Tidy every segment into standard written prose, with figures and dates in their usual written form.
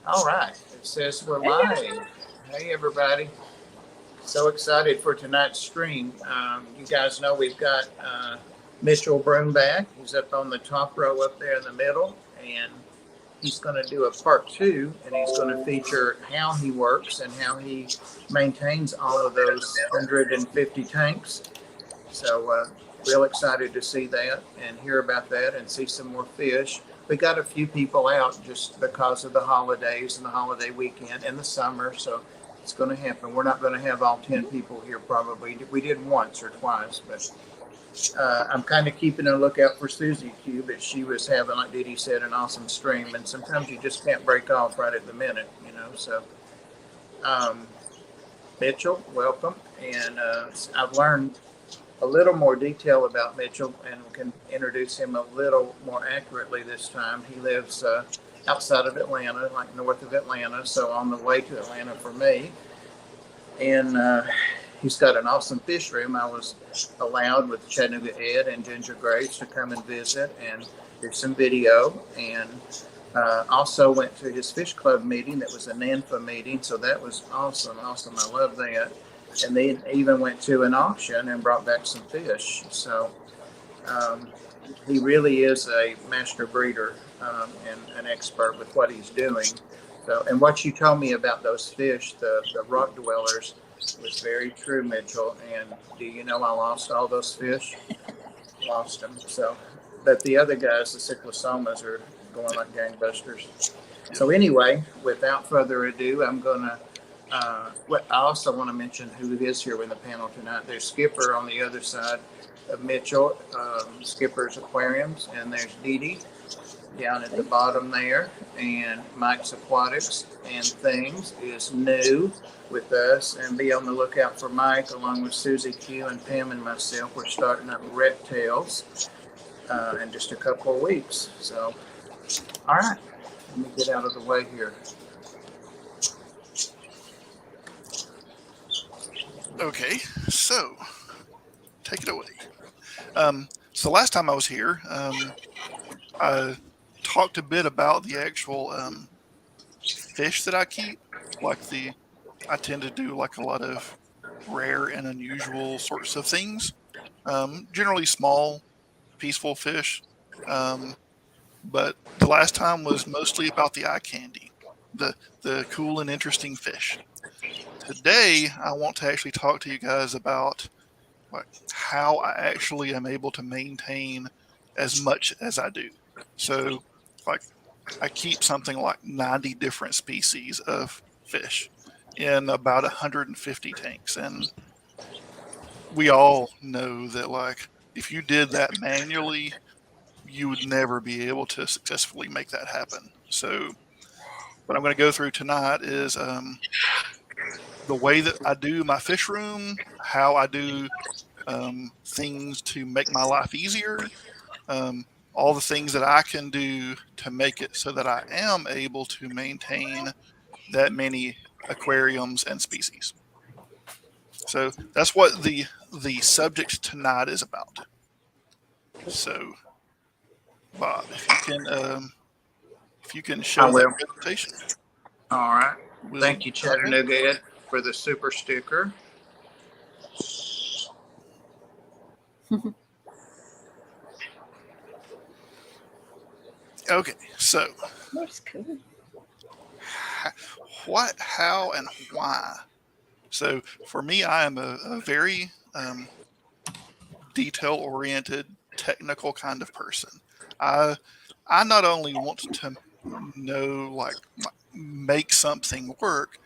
All right. It says we're live. Hey, everybody. So excited for tonight's stream. You guys know we've got Mitchell Broome back. He's up on the top row up there in the middle. And he's going to do a part two. And he's going to feature how he works and how he maintains all of those 150 tanks. So, real excited to see that and hear about that and see some more fish. We got a few people out just because of the holidays and the holiday weekend and the summer. So it's going to happen. We're not going to have all 10 people here probably. We did once or twice, but I'm kind of keeping a lookout for Susie Q, but she was having, like Didi said, an awesome stream. And sometimes you just can't break off right at the minute, you know. So, um, Mitchell, welcome. And I've learned a little more detail about Mitchell and can introduce him a little more accurately this time. He lives outside of Atlanta, like north of Atlanta, so on the way to Atlanta for me. And he's got an awesome fish room. I was allowed with Chattanooga Ed and Ginger Grace to come and visit and do some video. And also went to his fish club meeting. That was a NANFA meeting, so that was awesome. Awesome. I love that. And they even went to an auction and brought back some fish. So um, he really is a master breeder and an expert with what he's doing. So, and what you told me about those fish, the rock dwellers, was very true, Mitchell. And do you know I lost all those fish? Lost them. So, but the other guys, the cyclosomas, are going like gangbusters. So anyway, without further ado, I'm gonna. I also want to mention who is here in the panel tonight. There's Skipper on the other side of Mitchell, Skipper's Aquariums, and there's Dee Dee down at the bottom there, and Mike's Aquatics and Things is new with us, and be on the lookout for Mike along with Susie Q and Pam and myself. We're starting up Reptiles in just a couple of weeks. So, all right, let me get out of the way here. Okay, so take it away. So last time I was here, I talked a bit about the actual fish that I keep. I tend to do like a lot of rare and unusual sorts of things. Generally small, peaceful fish. But the last time was mostly about the eye candy, the cool and interesting fish. Today, I want to actually talk to you guys about like how I actually am able to maintain as much as I do. So, like, I keep something like 90 different species of fish in about 150 tanks, and we all know that like if you did that manually, you would never be able to successfully make that happen. So, what I'm going to go through tonight is the way that I do my fish room, how I do things to make my life easier, all the things that I can do to make it so that I am able to maintain that many aquariums and species. So that's what the subject tonight is about. So, Bob, if you can I show that will. presentation, All right. we'll Thank you, go ahead. Chattanooga Ed, for the super sticker. Okay, so That's cool. what, how, and why? So for me, I am a very detail-oriented, technical kind of person. I I not only want to know like make something work,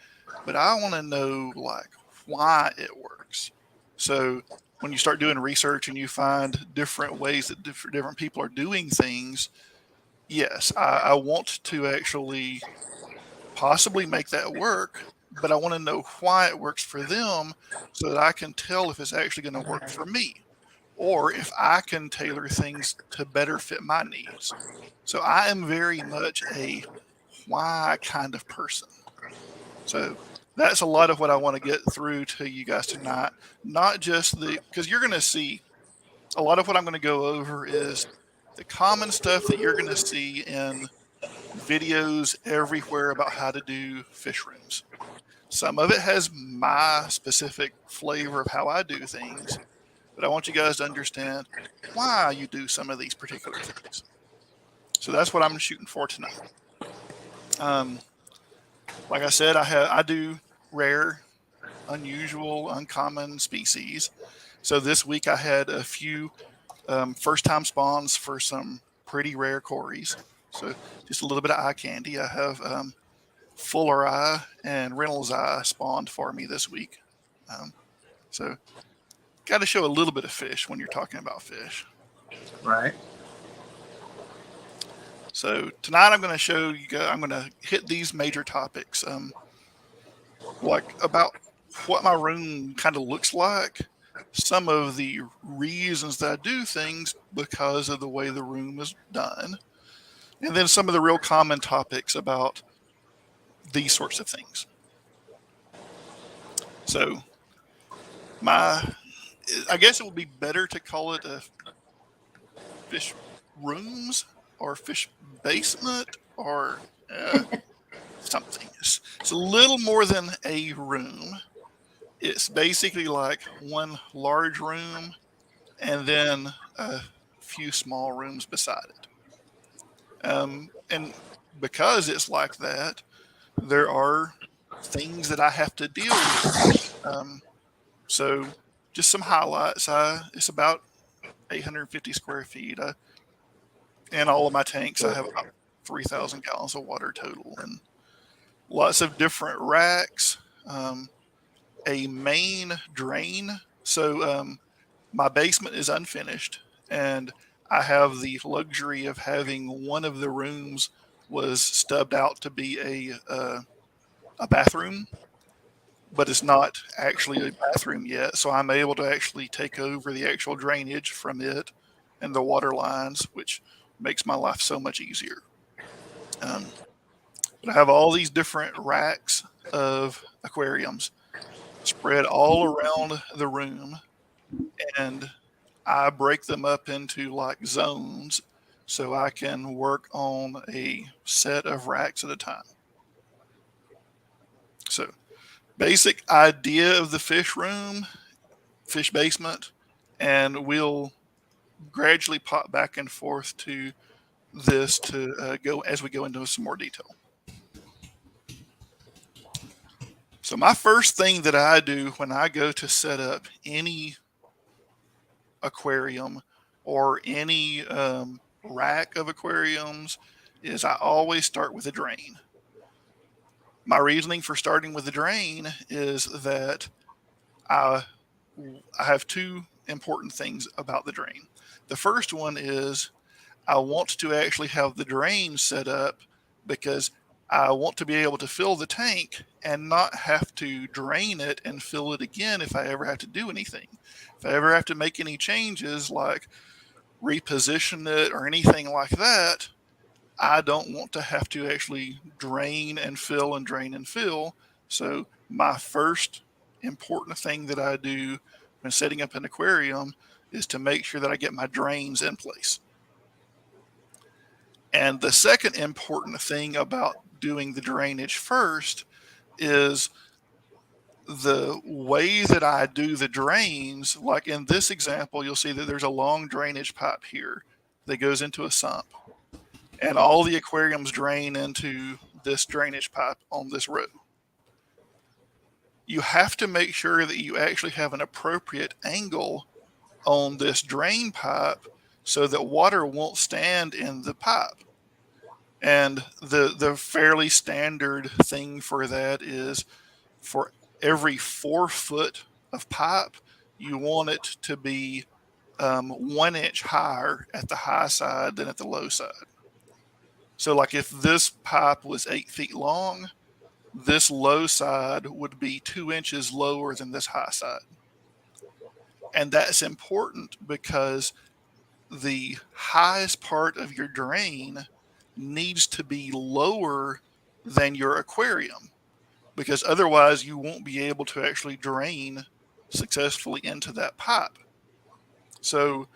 but I want to know like why it works. So when you start doing research and you find different ways that different people are doing things, yes, I want to actually possibly make that work, but I want to know why it works for them so that I can tell if it's actually going to work for me or if I can tailor things to better fit my needs. So I am very much a why kind of person. So that's a lot of what I want to get through to you guys tonight. Not just because you're going to see a lot of what I'm going to go over is the common stuff that you're going to see in videos everywhere about how to do fish rooms. Some of it has my specific flavor of how I do things, but I want you guys to understand why you do some of these particular things. So that's what I'm shooting for tonight. Like I said, I do rare, unusual, uncommon species. So this week I had a few first-time spawns for some pretty rare cories. So just a little bit of eye candy. I have Fuller Eye and Reynolds Eye spawned for me this week. So got to show a little bit of fish when you're talking about fish. Right. So tonight I'm going to show you guys, I'm going to hit these major topics, like about what my room kind of looks like, some of the reasons that I do things because of the way the room is done, and then some of the real common topics about these sorts of things. So I guess it would be better to call it a fish rooms or fish basement or something. It's a little more than a room. It's basically like one large room and then a few small rooms beside it. And because it's like that, there are things that I have to deal with. So just some highlights. It's about 850 square feet. In all of my tanks, I have about 3,000 gallons of water total and lots of different racks, a main drain. So my basement is unfinished, and I have the luxury of having one of the rooms was stubbed out to be a bathroom, but it's not actually a bathroom yet. So I'm able to actually take over the actual drainage from it and the water lines, which makes my life so much easier. But I have all these different racks of aquariums spread all around the room, and I break them up into like zones so I can work on a set of racks at a time. So basic idea of the fish room, fish basement, and we'll gradually pop back and forth to this to go as we go into some more detail. So my first thing that I do when I go to set up any aquarium or any rack of aquariums is I always start with a drain. My reasoning for starting with the drain is that I have two important things about the drain. The first one is I want to actually have the drain set up because I want to be able to fill the tank and not have to drain it and fill it again if I ever have to do anything. If I ever have to make any changes like reposition it or anything like that, I don't want to have to actually drain and fill and drain and fill. So my first important thing that I do when setting up an aquarium is to make sure that I get my drains in place. And the second important thing about doing the drainage first is the way that I do the drains. Like in this example, you'll see that there's a long drainage pipe here that goes into a sump, and all the aquariums drain into this drainage pipe on this row. You have to make sure that you actually have an appropriate angle on this drain pipe so that water won't stand in the pipe. And the fairly standard thing for that is for every 4 foot of pipe, you want it to be 1 inch higher at the high side than at the low side. So like if this pipe was 8 feet long, this low side would be 2 inches lower than this high side. And that's important because the highest part of your drain needs to be lower than your aquarium, because otherwise you won't be able to actually drain successfully into that pipe. So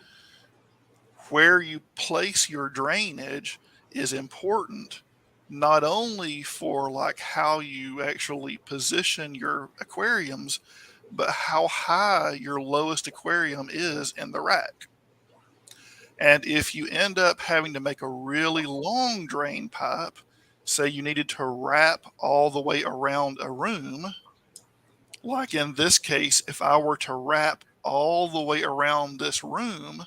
where you place your drainage is important not only for like how you actually position your aquariums, but how high your lowest aquarium is in the rack. And if you end up having to make a really long drain pipe, say you needed to wrap all the way around a room, like in this case, if I were to wrap all the way around this room,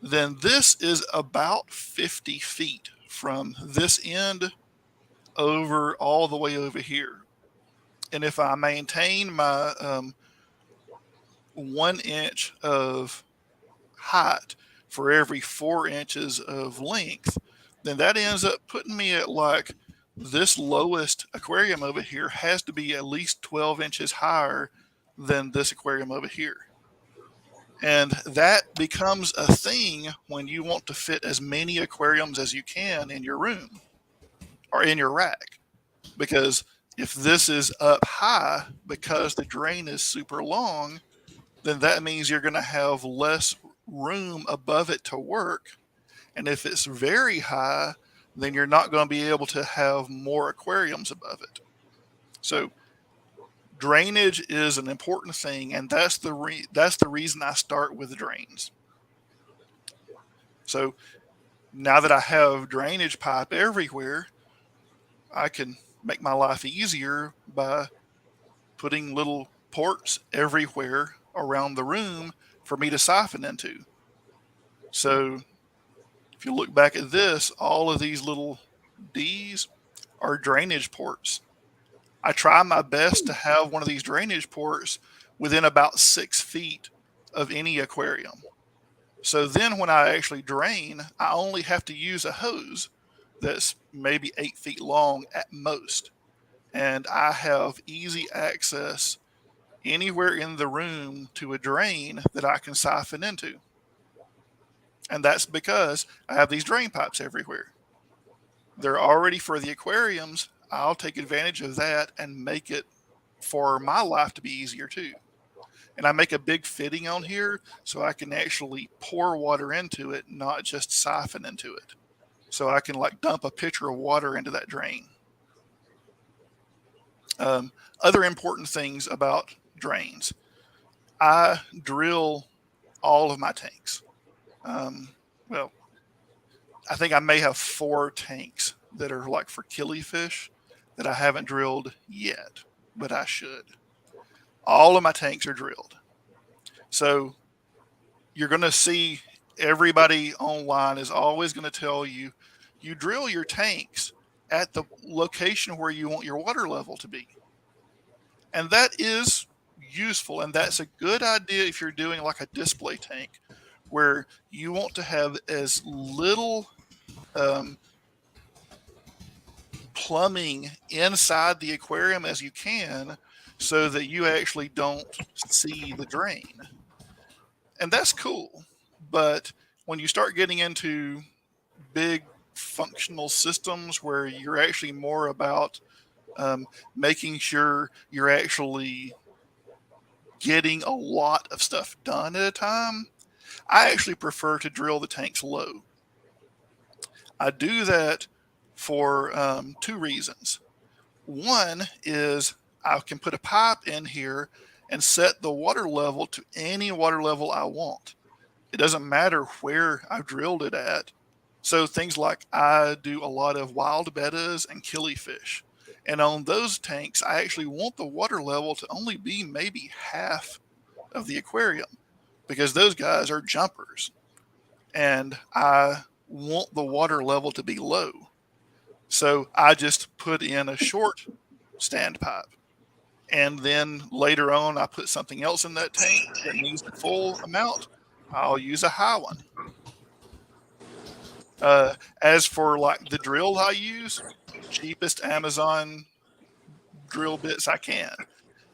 then this is about 50 feet from this end over all the way over here. And if I maintain my 1 inch of height for every 4 inches of length, then that ends up putting me at like this lowest aquarium over here has to be at least 12 inches higher than this aquarium over here. And that becomes a thing when you want to fit as many aquariums as you can in your room or in your rack. Because if this is up high because the drain is super long, then that means you're going to have less room above it to work. And if it's very high, then you're not going to be able to have more aquariums above it. So drainage is an important thing, and that's the reason I start with drains. So now that I have drainage pipe everywhere, I can make my life easier by putting little ports everywhere around the room for me to siphon into. So if you look back at this, all of these little D's are drainage ports. I try my best to have one of these drainage ports within about 6 feet of any aquarium. So then when I actually drain, I only have to use a hose that's maybe 8 feet long at most. And I have easy access anywhere in the room to a drain that I can siphon into. And that's because I have these drain pipes everywhere. They're already for the aquariums. I'll take advantage of that and make it for my life to be easier too. And I make a big fitting on here so I can actually pour water into it, not just siphon into it. So I can like dump a pitcher of water into that drain. Other important things about drains. I drill all of my tanks. Well, I think I may have 4 tanks that are like for killifish that I haven't drilled yet, but I should. All of my tanks are drilled. So you're going to see everybody online is always going to tell you, you drill your tanks at the location where you want your water level to be. And that is useful. And that's a good idea if you're doing like a display tank where you want to have as little plumbing inside the aquarium as you can so that you actually don't see the drain. And that's cool. But when you start getting into big functional systems where you're actually more about making sure you're actually getting a lot of stuff done at a time, I actually prefer to drill the tanks low. I do that for 2 reasons. One is I can put a pipe in here and set the water level to any water level I want. It doesn't matter where I've drilled it at. So things like I do a lot of wild bettas and killifish. And on those tanks, I actually want the water level to only be maybe half of the aquarium because those guys are jumpers. And I want the water level to be low. So I just put in a short standpipe. And then later on, I put something else in that tank that needs the full amount. I'll use a high one. As for like the drill I use, cheapest Amazon drill bits I can.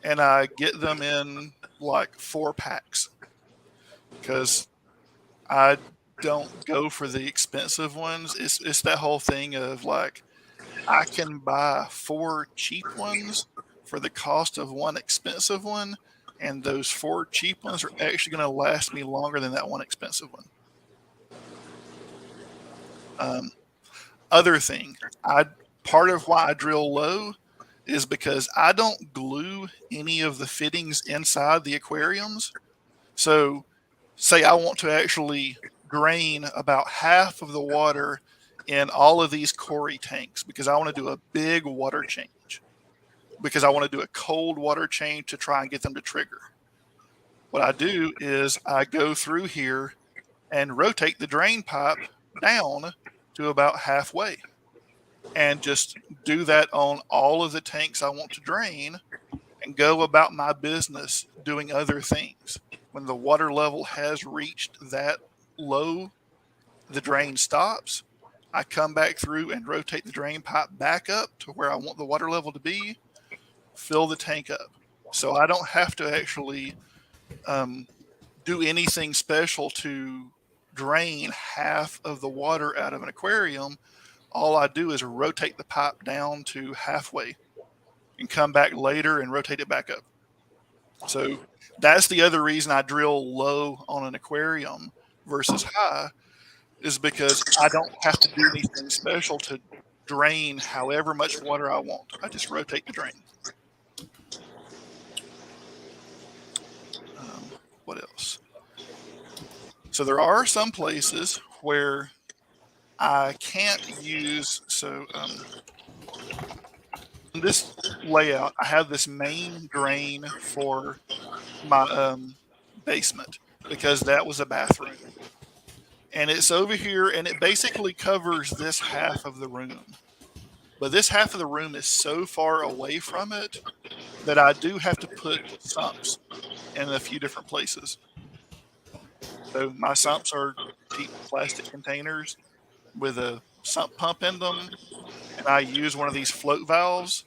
And I get them in like 4 packs because I don't go for the expensive ones. It's that whole thing of like, I can buy 4 cheap ones for the cost of 1 expensive one. And those 4 cheap ones are actually going to last me longer than that 1 expensive one. Other thing, part of why I drill low is because I don't glue any of the fittings inside the aquariums. So say I want to actually drain about half of the water in all of these Cory tanks because I want to do a big water change, because I want to do a cold water change to try and get them to trigger. What I do is I go through here and rotate the drain pipe down to about halfway and just do that on all of the tanks I want to drain and go about my business doing other things. When the water level has reached that low, the drain stops. I come back through and rotate the drain pipe back up to where I want the water level to be, fill the tank up. So I don't have to actually do anything special to drain half of the water out of an aquarium. All I do is rotate the pipe down to halfway and come back later and rotate it back up. So that's the other reason I drill low on an aquarium versus high, is because I don't have to do anything special to drain however much water I want. I just rotate the drain. What else? So there are some places where I can't use, in this layout, I have this main drain for my basement because that was a bathroom. And it's over here and it basically covers this half of the room. But this half of the room is so far away from it that I do have to put sumps in a few different places. So my sumps are cheap plastic containers with a sump pump in them, and I use one of these float valves,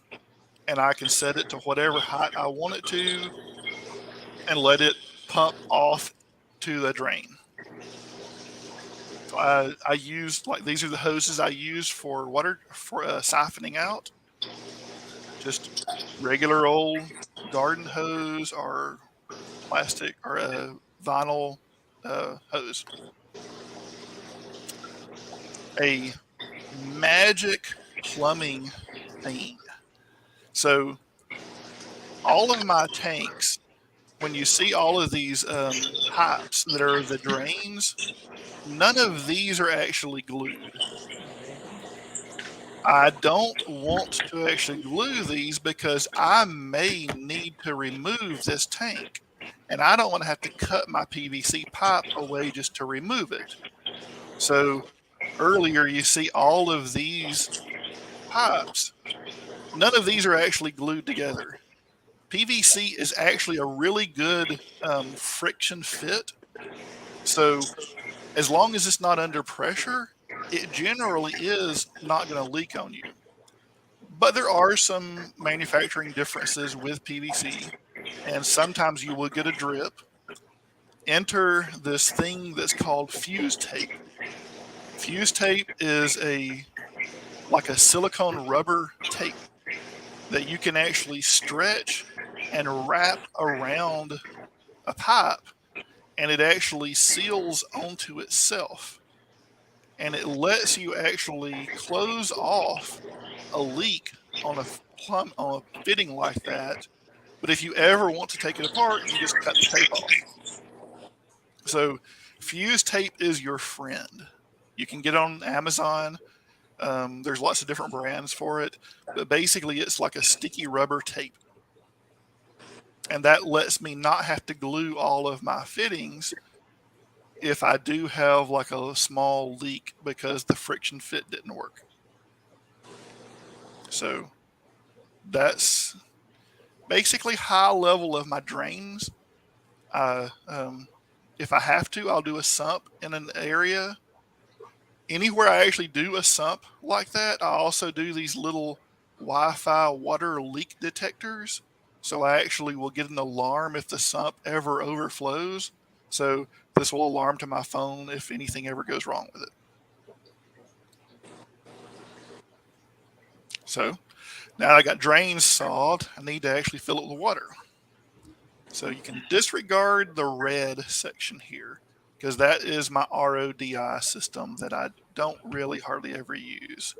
and I can set it to whatever height I want it to and let it pump off to the drain. So I use, like, these are the hoses I use for water, for siphoning out. Just regular old garden hose or plastic or vinyl hose. A magic plumbing thing. So all of my tanks, when you see all of these pipes that are the drains, none of these are actually glued. I don't want to actually glue these because I may need to remove this tank, and I don't want to have to cut my PVC pipe away just to remove it. So earlier you see all of these pipes. None of these are actually glued together. PVC is actually a really good friction fit. So as long as it's not under pressure, it generally is not going to leak on you. But there are some manufacturing differences with PVC, and sometimes you will get a drip. Enter this thing that's called fuse tape. Fuse tape is like a silicone rubber tape that you can actually stretch and wrap around a pipe, and it actually seals onto itself. And it lets you actually close off a leak on a fitting like that. But if you ever want to take it apart, you just cut the tape off. So fuse tape is your friend. You can get it on Amazon. There's lots of different brands for it, but basically it's like a sticky rubber tape. And that lets me not have to glue all of my fittings if I do have like a small leak because the friction fit didn't work. So that's basically high level of my drains. If I have to, I'll do a sump in an area. Anywhere I actually do a sump like that, I also do these little Wi-Fi water leak detectors. So I actually will get an alarm if the sump ever overflows. So this will alarm to my phone if anything ever goes wrong with it. So now I got drains solved, I need to actually fill it with water. So you can disregard the red section here because that is my RODI system that I don't really hardly ever use.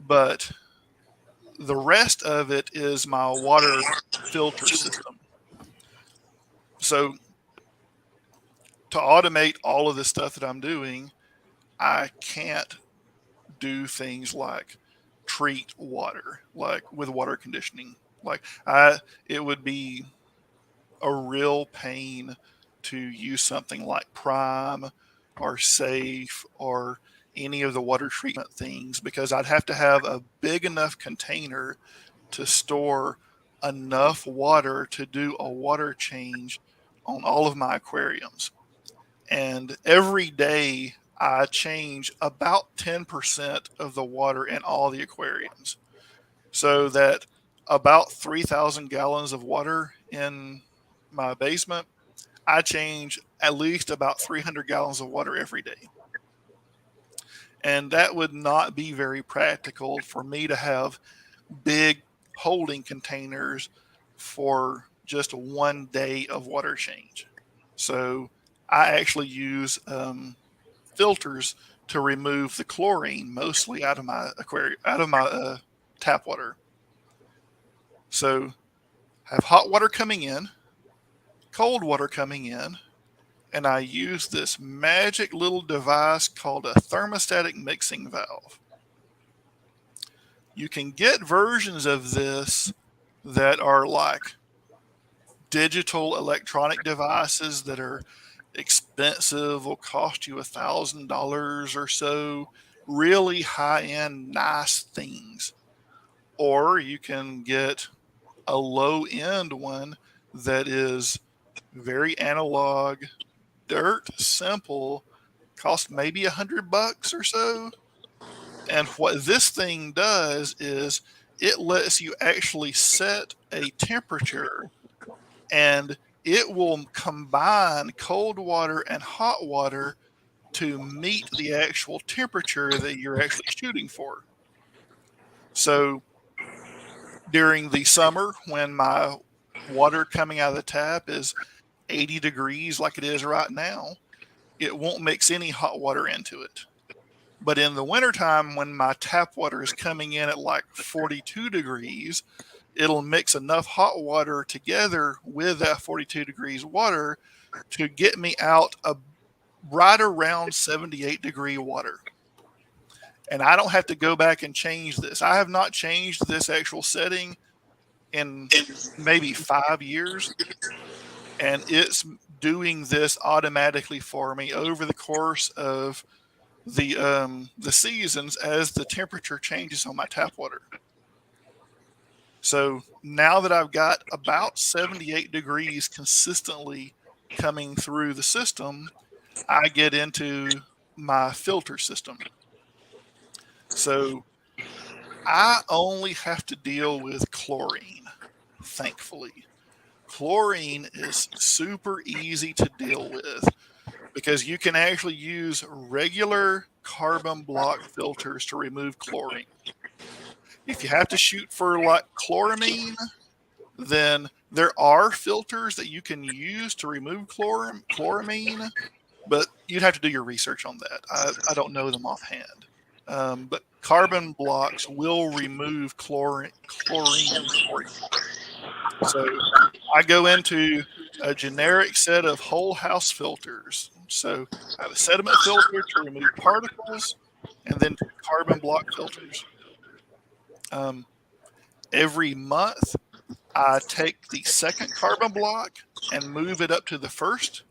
But the rest of it is my water filter system. So to automate all of the stuff that I'm doing, I can't do things like treat water, like with water conditioning. It would be a real pain to use something like Prime or Safe or any of the water treatment things, because I'd have to have a big enough container to store enough water to do a water change on all of my aquariums. And every day I change about 10% of the water in all the aquariums. So that about 3,000 gallons of water in my basement, I change at least about 300 gallons of water every day. And that would not be very practical for me to have big holding containers for just 1 day of water change. So I actually use filters to remove the chlorine mostly out of my aquarium, out of my tap water. So I have hot water coming in, cold water coming in, and I use this magic little device called a thermostatic mixing valve. You can get versions of this that are like digital electronic devices that are expensive, will cost you $1,000 or so, really high end, nice things. Or you can get a low end one that is very analog, dirt simple, cost maybe $100 or so. And what this thing does is it lets you actually set a temperature, and it will combine cold water and hot water to meet the actual temperature that you're actually shooting for. So during the summer, when my water coming out of the tap is 80 degrees like it is right now, it won't mix any hot water into it. But in the wintertime, when my tap water is coming in at like 42 degrees, it'll mix enough hot water together with that 42 degrees water to get me out right around 78-degree water. And I don't have to go back and change this. I have not changed this actual setting in maybe 5 years. And it's doing this automatically for me over the course of the seasons as the temperature changes on my tap water. So now that I've got about 78 degrees consistently coming through the system, I get into my filter system. So I only have to deal with chlorine, thankfully. Chlorine is super easy to deal with because you can actually use regular carbon block filters to remove chlorine. If you have to shoot for like chloramine, then there are filters that you can use to remove chloramine, but you'd have to do your research on that. I don't know them offhand. But carbon blocks will remove chlorine for you. So I go into a generic set of whole house filters. So I have a sediment filter to remove particles, and then carbon block filters. Every month, I take the second carbon block and move it up to the first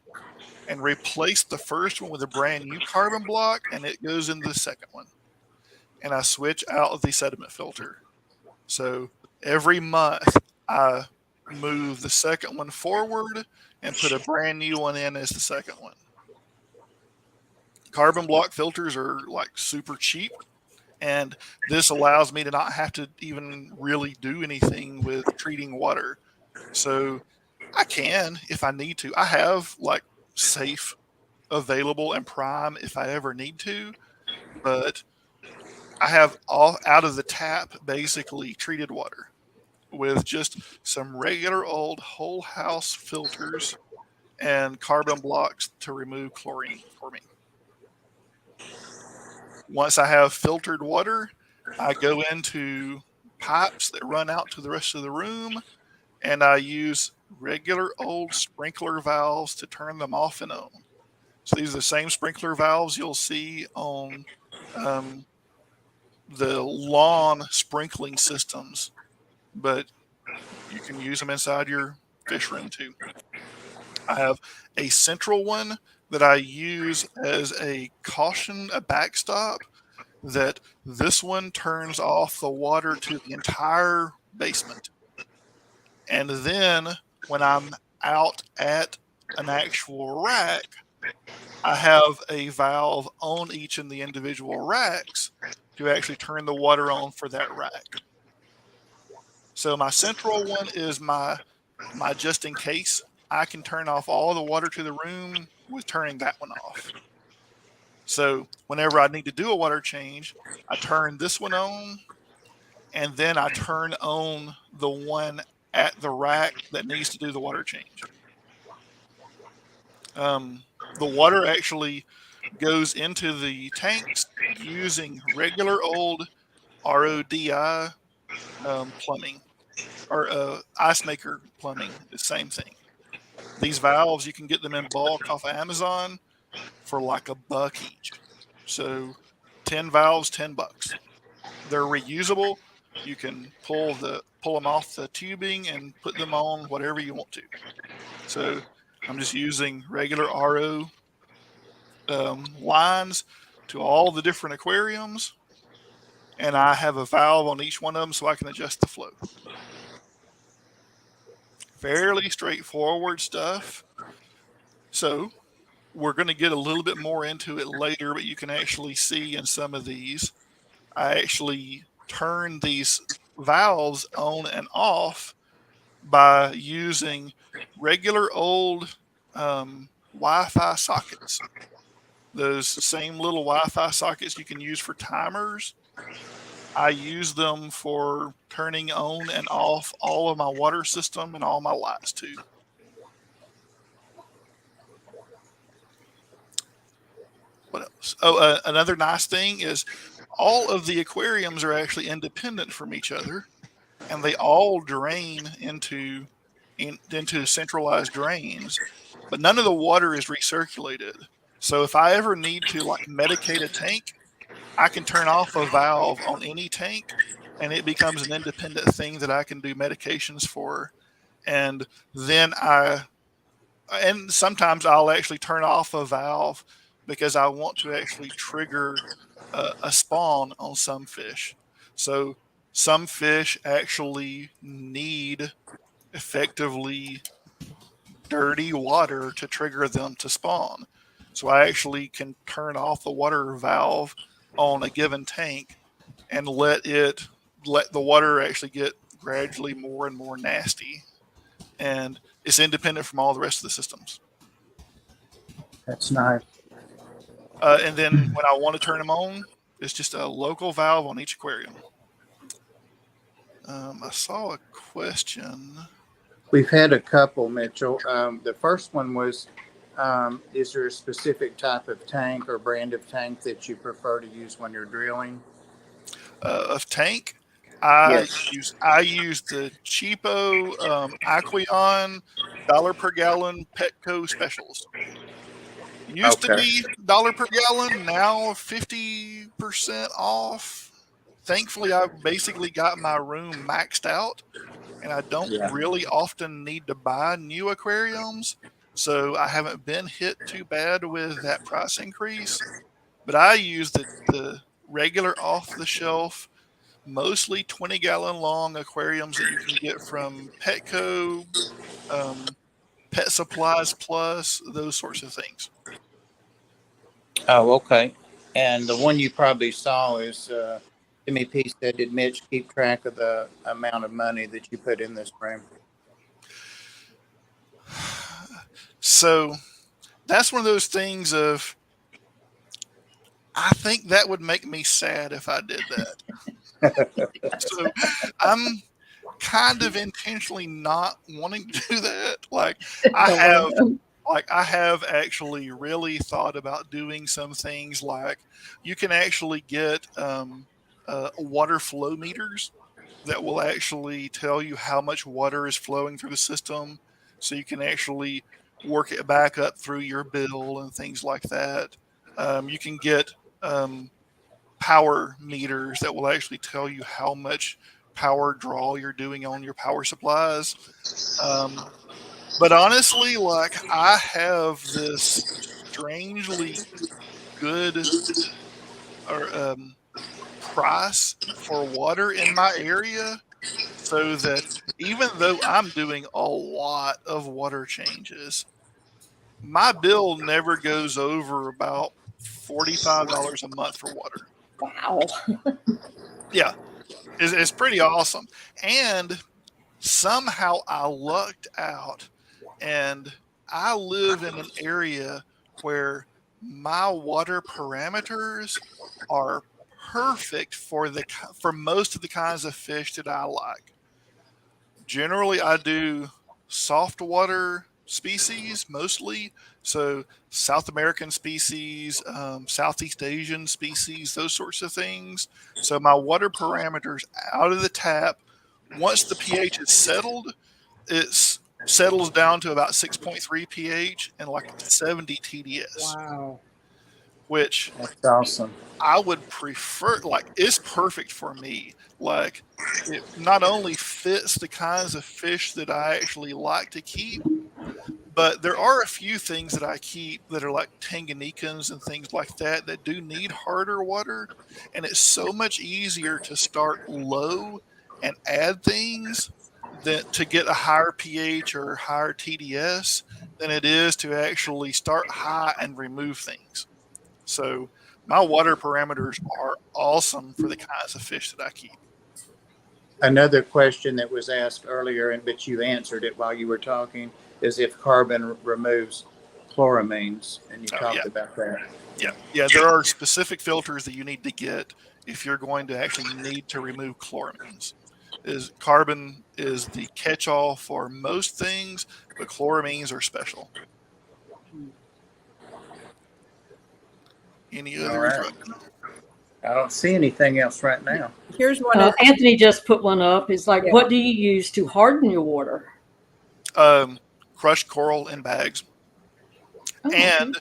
and replace the first one with a brand new carbon block, and it goes into the second one. And I switch out the sediment filter. So every month, I move the second one forward and put a brand new one in as the second one. Carbon block filters are like super cheap, and this allows me to not have to even really do anything with treating water. So I can, if I need to. I have like Safe available and Prime if I ever need to, but I have all out of the tap basically treated water with just some regular old whole house filters and carbon blocks to remove chlorine for me. Once I have filtered water, I go into pipes that run out to the rest of the room, and I use regular old sprinkler valves to turn them off and on. So these are the same sprinkler valves you'll see on um, the lawn sprinkling systems, but you can use them inside your fish room too. I have a central one that I use as a caution, a backstop, that this one turns off the water to the entire basement. And then when I'm out at an actual rack, I have a valve on each of the individual racks to actually turn the water on for that rack. So my central one is my just in case. I can turn off all the water to the room with turning that one off. So whenever I need to do a water change, I turn this one on, and then I turn on the one at the rack that needs to do the water change. The water actually goes into the tanks using regular old RODI plumbing, or ice maker plumbing, the same thing. These valves, you can get them in bulk off of Amazon for like $1 each. So 10 valves, $10. They're reusable. You can pull them off the tubing and put them on whatever you want to. So I'm just using regular RO lines to all the different aquariums, and I have a valve on each one of them so I can adjust the flow. Fairly straightforward stuff. So we're going to get a little bit more into it later, but you can actually see in some of these, I actually turn these valves on and off by using regular old Wi-Fi sockets. Those same little Wi-Fi sockets you can use for timers, I use them for turning on and off all of my water system and all my lights too. What else? Oh, another nice thing is all of the aquariums are actually independent from each other, and they all drain into centralized drains, but none of the water is recirculated. So if I ever need to like medicate a tank, I can turn off a valve on any tank, and it becomes an independent thing that I can do medications for. And then and sometimes I'll actually turn off a valve because I want to actually trigger a spawn on some fish. So some fish actually need effectively dirty water to trigger them to spawn. So I actually can turn off the water valve on a given tank and let the water actually get gradually more and more nasty. And it's independent from all the rest of the systems. That's nice. And then when I want to turn them on, it's just a local valve on each aquarium. I saw a question. We've had a couple, Mitchell. The first one was, is there a specific type of tank or brand of tank that you prefer to use when you're drilling? Of tank, I Yes. use the cheapo Aqueon per gallon Petco specials. Used to Okay. be per gallon, now 50% off. Thankfully, I've basically got my room maxed out, and I don't Yeah. really often need to buy new aquariums, so I haven't been hit too bad with that price increase. But I use the regular off-the-shelf, mostly 20-gallon long aquariums that you can get from Petco, Pet Supplies Plus, those sorts of things. Oh, okay. And the one you probably saw is Jimmy P said, did Mitch keep track of the amount of money that you put in this room? So that's one of those things of, I think that would make me sad if I did that. So I'm kind of intentionally not wanting to do that. Like I have like I have actually really thought about doing some things like you can actually get water flow meters that will actually tell you how much water is flowing through the system. So you can actually work it back up through your bill and things like that. You can get power meters that will actually tell you how much power draw you're doing on your power supplies. But honestly, like I have this strangely good or price for water in my area, so that even though I'm doing a lot of water changes, my bill never goes over about $45 a month for water. Wow. Yeah, it's pretty awesome. And somehow I lucked out, and I live in an area where my water parameters are perfect for most of the kinds of fish that I like. Generally, I do soft water species mostly, so South American species, Southeast Asian species, those sorts of things. So my water parameters out of the tap, once the pH is settled, it settles down to about 6.3 pH and like 70 TDS, Wow. which That's awesome. I would prefer. Like, it's perfect for me. Like, it not only fits the kinds of fish that I actually like to keep, but there are a few things that I keep that are like Tanganyikans and things like that that do need harder water, and it's so much easier to start low and add things that to get a higher pH or higher TDS than it is to actually start high and remove things. So my water parameters are awesome for the kinds of fish that I keep. Another question that was asked earlier, and but you answered it while you were talking, is if carbon removes chloramines, and you Oh, yeah. talked about that. Yeah. There are specific filters that you need to get if you're going to actually need to remove chloramines. Carbon is the catch-all for most things, but chloramines are special. Any All others? right. I don't see anything else right now. Here's one. Anthony just put one up. It's like, Yeah. what do you use to harden your water? Crushed coral in bags. Oh, And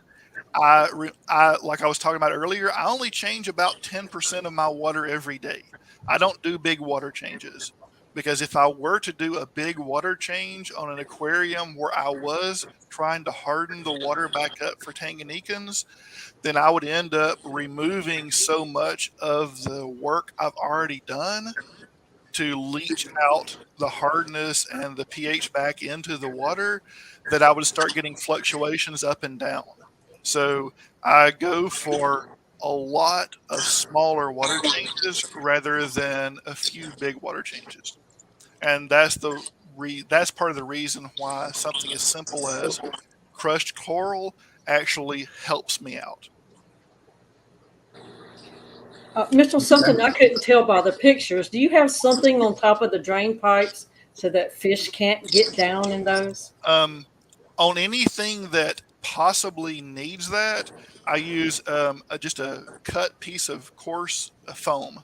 I like I was talking about earlier, I only change about 10% of my water every day. I don't do big water changes, because if I were to do a big water change on an aquarium where I was trying to harden the water back up for Tanganyikans, then I would end up removing so much of the work I've already done to leach out the hardness and the pH back into the water that I would start getting fluctuations up and down. So I go for a lot of smaller water changes rather than a few big water changes. And that's that's part of the reason why something as simple as crushed coral actually helps me out. Mitchell, something I couldn't tell by the pictures. Do you have something on top of the drain pipes so that fish can't get down in those? On anything that possibly needs that, I use just a cut piece of coarse foam,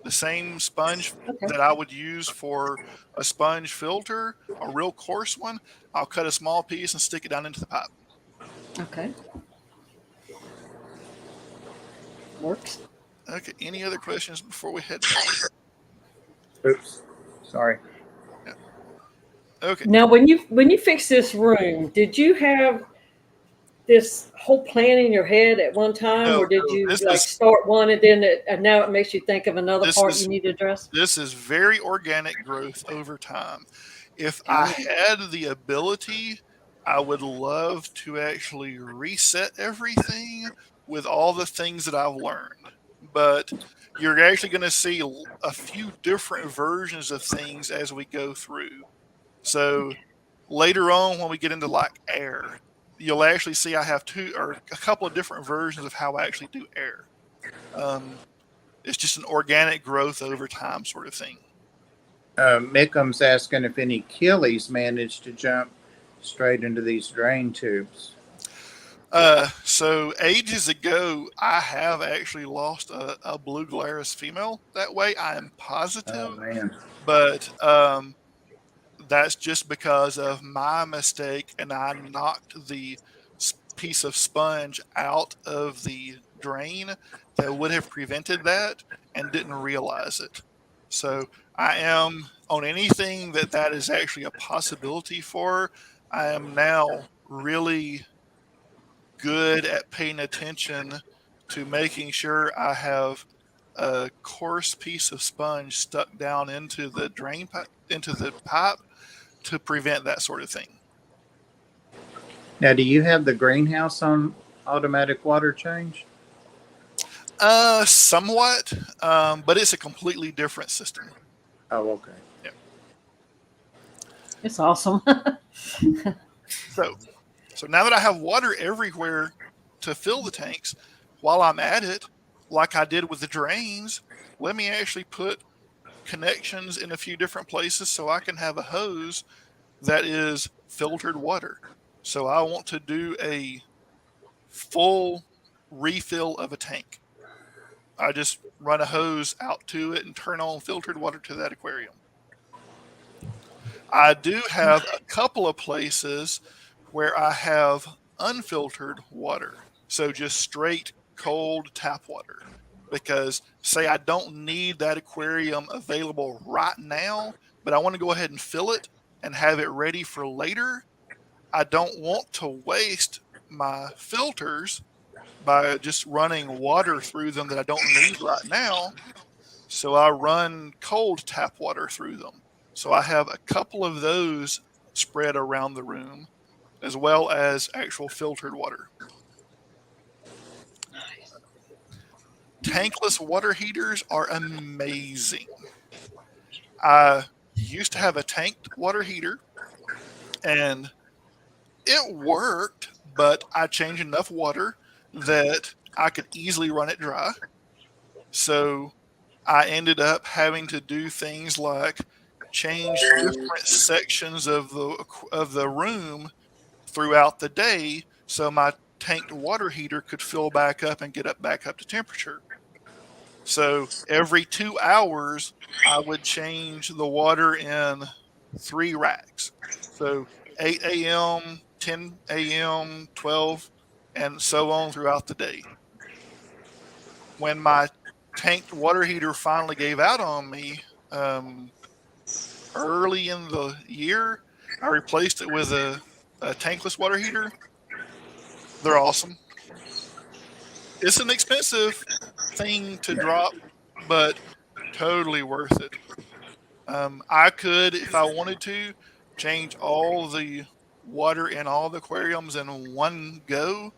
the same sponge that I would use for a sponge filter, a real coarse one. I'll cut a small piece and stick it down into the pipe. Okay. Works. Okay. Any other questions before we head back? Oops. Sorry. Yeah. Okay. Now, when you fix this room, did you have this whole plan in your head at one time, or did you start one and then and now it makes you think of another part you need to address? This is very organic growth over time. If I had the ability, I would love to actually reset everything with all the things that I've learned. But you're actually going to see a few different versions of things as we go through. So later on, when we get into like air, you'll actually see I have a couple of different versions of how I actually do air. It's just an organic growth over time sort of thing. Mickham's asking if any killies managed to jump straight into these drain tubes? So ages ago, I have actually lost a blue Glarus female that way. I am positive, Oh man. but that's just because of my mistake, and I knocked the piece of sponge out of the drain that would have prevented that and didn't realize it. So I am on anything that is actually a possibility for. I am now really good at paying attention to making sure I have a coarse piece of sponge stuck down into the drain pipe, into the pipe, to prevent that sort of thing. Now, do you have the greenhouse on automatic water change? Somewhat, but it's a completely different system. Oh, okay. Yeah. It's awesome. So now that I have water everywhere to fill the tanks, while I'm at it, like I did with the drains, let me actually put connections in a few different places so I can have a hose that is filtered water. So I want to do a full refill of a tank. I just run a hose out to it and turn on filtered water to that aquarium. I do have a couple of places where I have unfiltered water. So just straight cold tap water. Because say I don't need that aquarium available right now, but I want to go ahead and fill it and have it ready for later. I don't want to waste my filters by just running water through them that I don't need right now. So I run cold tap water through them. So I have a couple of those spread around the room, as well as actual filtered water. Tankless water heaters are amazing. I used to have a tanked water heater, and it worked, but I changed enough water that I could easily run it dry. So I ended up having to do things like change different sections of the room throughout the day so my tanked water heater could fill back up and get back up to temperature. So every 2 hours, I would change the water in 3 racks. So 8 a.m., 10 a.m., 12, and so on throughout the day. When my tanked water heater finally gave out on me early in the year, I replaced it with a tankless water heater. They're awesome. It's an expensive thing to drop, but totally worth it. I could, if I wanted to, change all the water in all the aquariums in one go.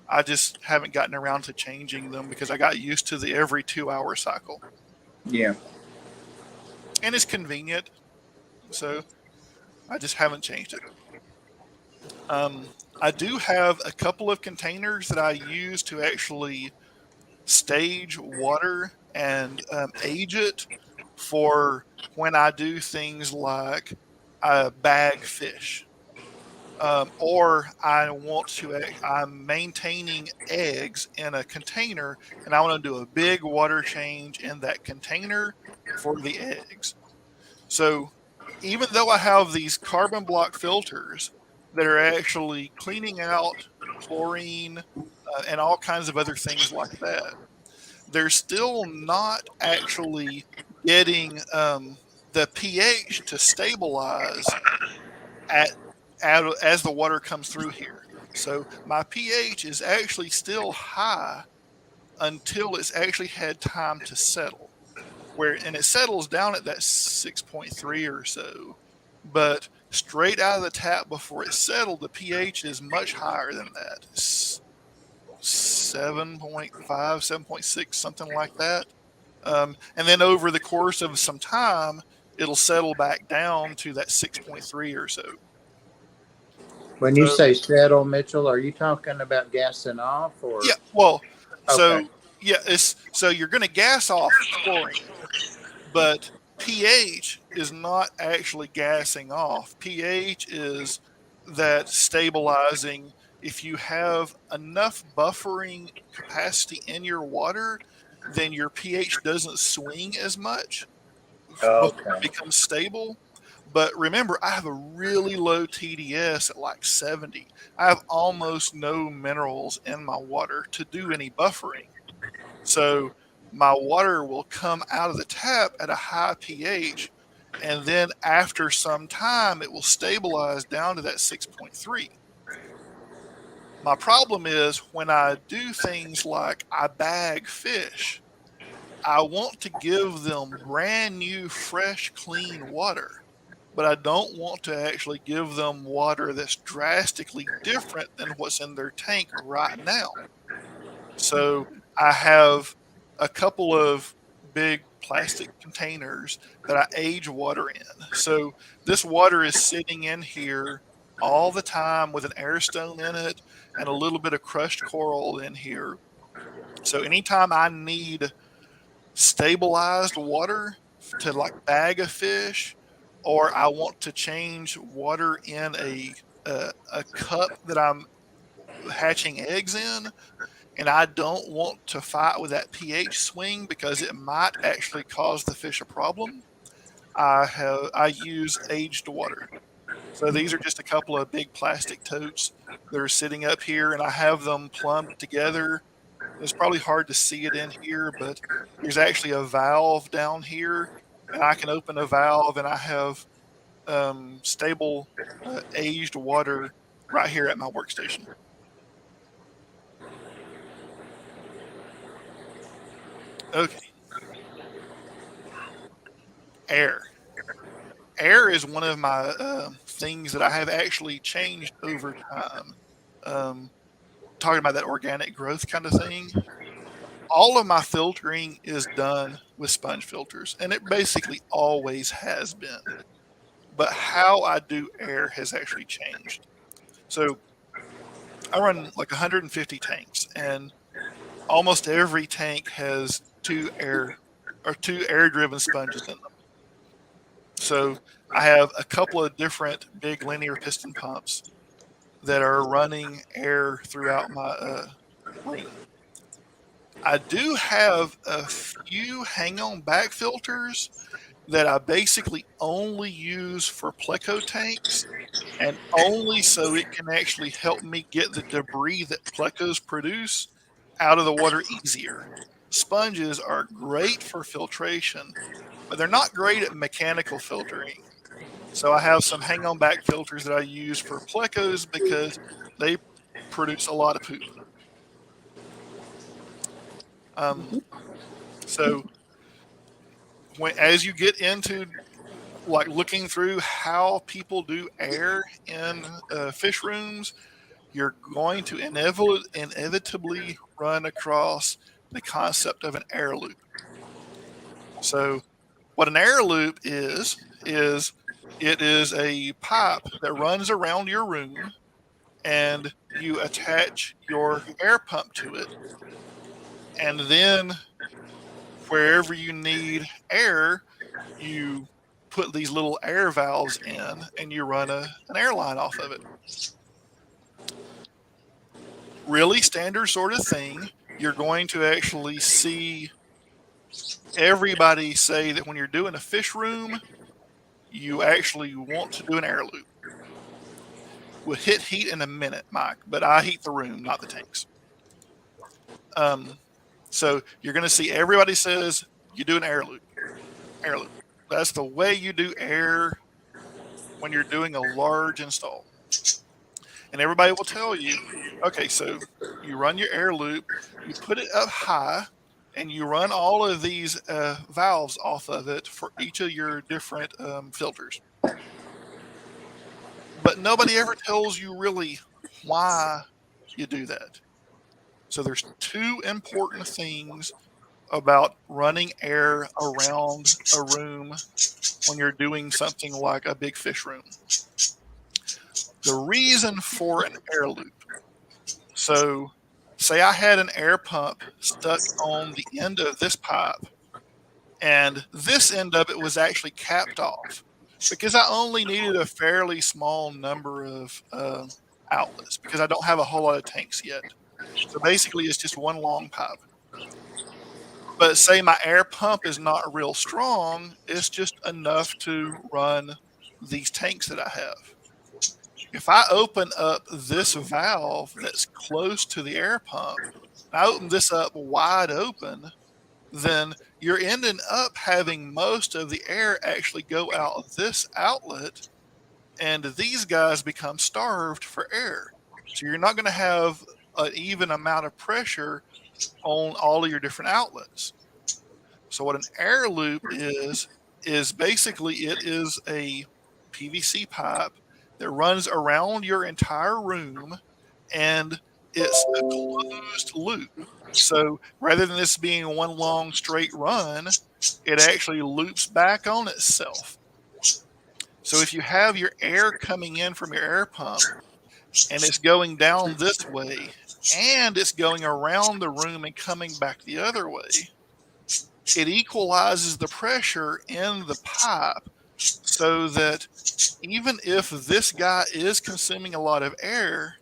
I just haven't gotten around to changing them because I got used to the every 2 hour cycle. Yeah. And it's convenient. So I just haven't changed it. I do have a couple of containers that I use to actually stage water and age it for when I do things like bag fish. Or I'm maintaining eggs in a container and I want to do a big water change in that container for the eggs. So even though I have these carbon block filters that are actually cleaning out chlorine and all kinds of other things like that, they're still not actually getting the pH to stabilize as the water comes through here. So my pH is actually still high until it's actually had time to settle. And it settles down at that 6.3 or so. But straight out of the tap before it settled, the pH is much higher than that. 7.5, 7.6, something like that. And then over the course of some time, it'll settle back down to that 6.3 or so. When you say settle, Mitchell, are you talking about gassing off or? Yeah, well, Okay. so you're going to gas off chlorine, but pH is not actually gassing off. pH is that stabilizing, if you have enough buffering capacity in your water, then your pH doesn't swing as much before it Okay. becomes stable. But remember, I have a really low TDS at like 70. I have almost no minerals in my water to do any buffering. So my water will come out of the tap at a high pH, and then after some time, it will stabilize down to that 6.3. My problem is when I do things like I bag fish, I want to give them brand new, fresh, clean water, but I don't want to actually give them water that's drastically different than what's in their tank right now. So I have a couple of big plastic containers that I age water in. So this water is sitting in here all the time with an air stone in it and a little bit of crushed coral in here. So anytime I need stabilized water to like bag a fish, or I want to change water in a cup that I'm hatching eggs in, and I don't want to fight with that pH swing because it might actually cause the fish a problem, I use aged water. So these are just a couple of big plastic totes that are sitting up here, and I have them plumbed together. It's probably hard to see it in here, but there's actually a valve down here, and I can open a valve, and I have stable aged water right here at my workstation. Okay. Air. Air is one of my things that I have actually changed over time. Talking about that organic growth kind of thing. All of my filtering is done with sponge filters, and it basically always has been. But how I do air has actually changed. So I run like 150 tanks, and almost every tank has two air-driven sponges in them. So I have a couple of different big linear piston pumps that are running air throughout my room. I do have a few hang-on back filters that I basically only use for pleco tanks, and only so it can actually help me get the debris that plecos produce out of the water easier. Sponges are great for filtration, but they're not great at mechanical filtering. So I have some hang-on back filters that I use for plecos because they produce a lot of poop. So as you get into like looking through how people do air in fish rooms, you're going to inevitably run across the concept of an air loop. So what an air loop is it is a pipe that runs around your room, and you attach your air pump to it, and then wherever you need air, you put these little air valves in, and you run an airline off of it. Really standard sort of thing. You're going to actually see everybody say that when you're doing a fish room, you actually want to do an air loop. We'll hit heat in a minute, Mike, but I heat the room, not the tanks. So you're going to see everybody says you do an air loop. Air loop. That's the way you do air when you're doing a large install. And everybody will tell you, okay, so you run your air loop, you put it up high, and you run all of these valves off of it for each of your different filters. But nobody ever tells you really why you do that. So there's two important things about running air around a room when you're doing something like a big fish room. The reason for an air loop. So say I had an air pump stuck on the end of this pipe, and this end of it was actually capped off. because I only needed a fairly small number of outlets because I don't have a whole lot of tanks yet. So basically, it's just one long pipe. But say my air pump is not real strong, it's just enough to run these tanks that I have. If I open up this valve that's close to the air pump, I open this up wide open, then you're ending up having most of the air actually go out this outlet, and these guys become starved for air. So you're not going to have an even amount of pressure on all of your different outlets. So what an air loop is basically it is a PVC pipe that runs around your entire room, and it's a closed loop. So rather than this being one long straight run, it actually loops back on itself. So if you have your air coming in from your air pump and it's going down this way and it's going around the room and coming back the other way, it equalizes the pressure in the pipe so that even if this guy is consuming a lot of air,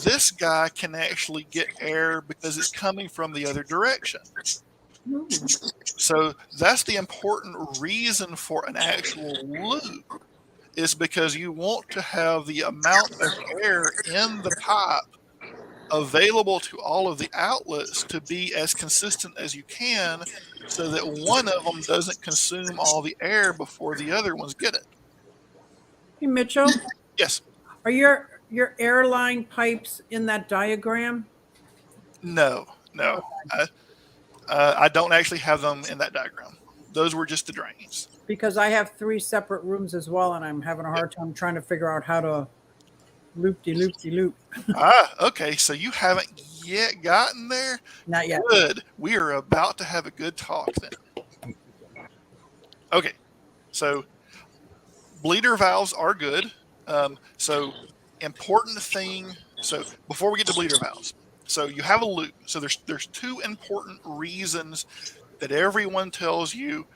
this guy can actually get air because it's coming from the other direction. So that's the important reason for an actual loop, is because you want to have the amount of air in the pipe available to all of the outlets to be as consistent as you can, so that one of them doesn't consume all the air before the other ones get it. Hey, Mitchell. Yes. Are your airline pipes in that diagram? No. I don't actually have them in that diagram. Those were just the drains. Because I have 3 separate rooms as well, and I'm having a hard time trying to figure out how to loop-de-loop-de-loop. Okay. So you haven't yet gotten there? Not yet. Good. We are about to have a good talk then. Okay. So bleeder valves are good. So important thing. So before we get to bleeder valves, so you have a loop. So there's 2 important reasons that everyone tells you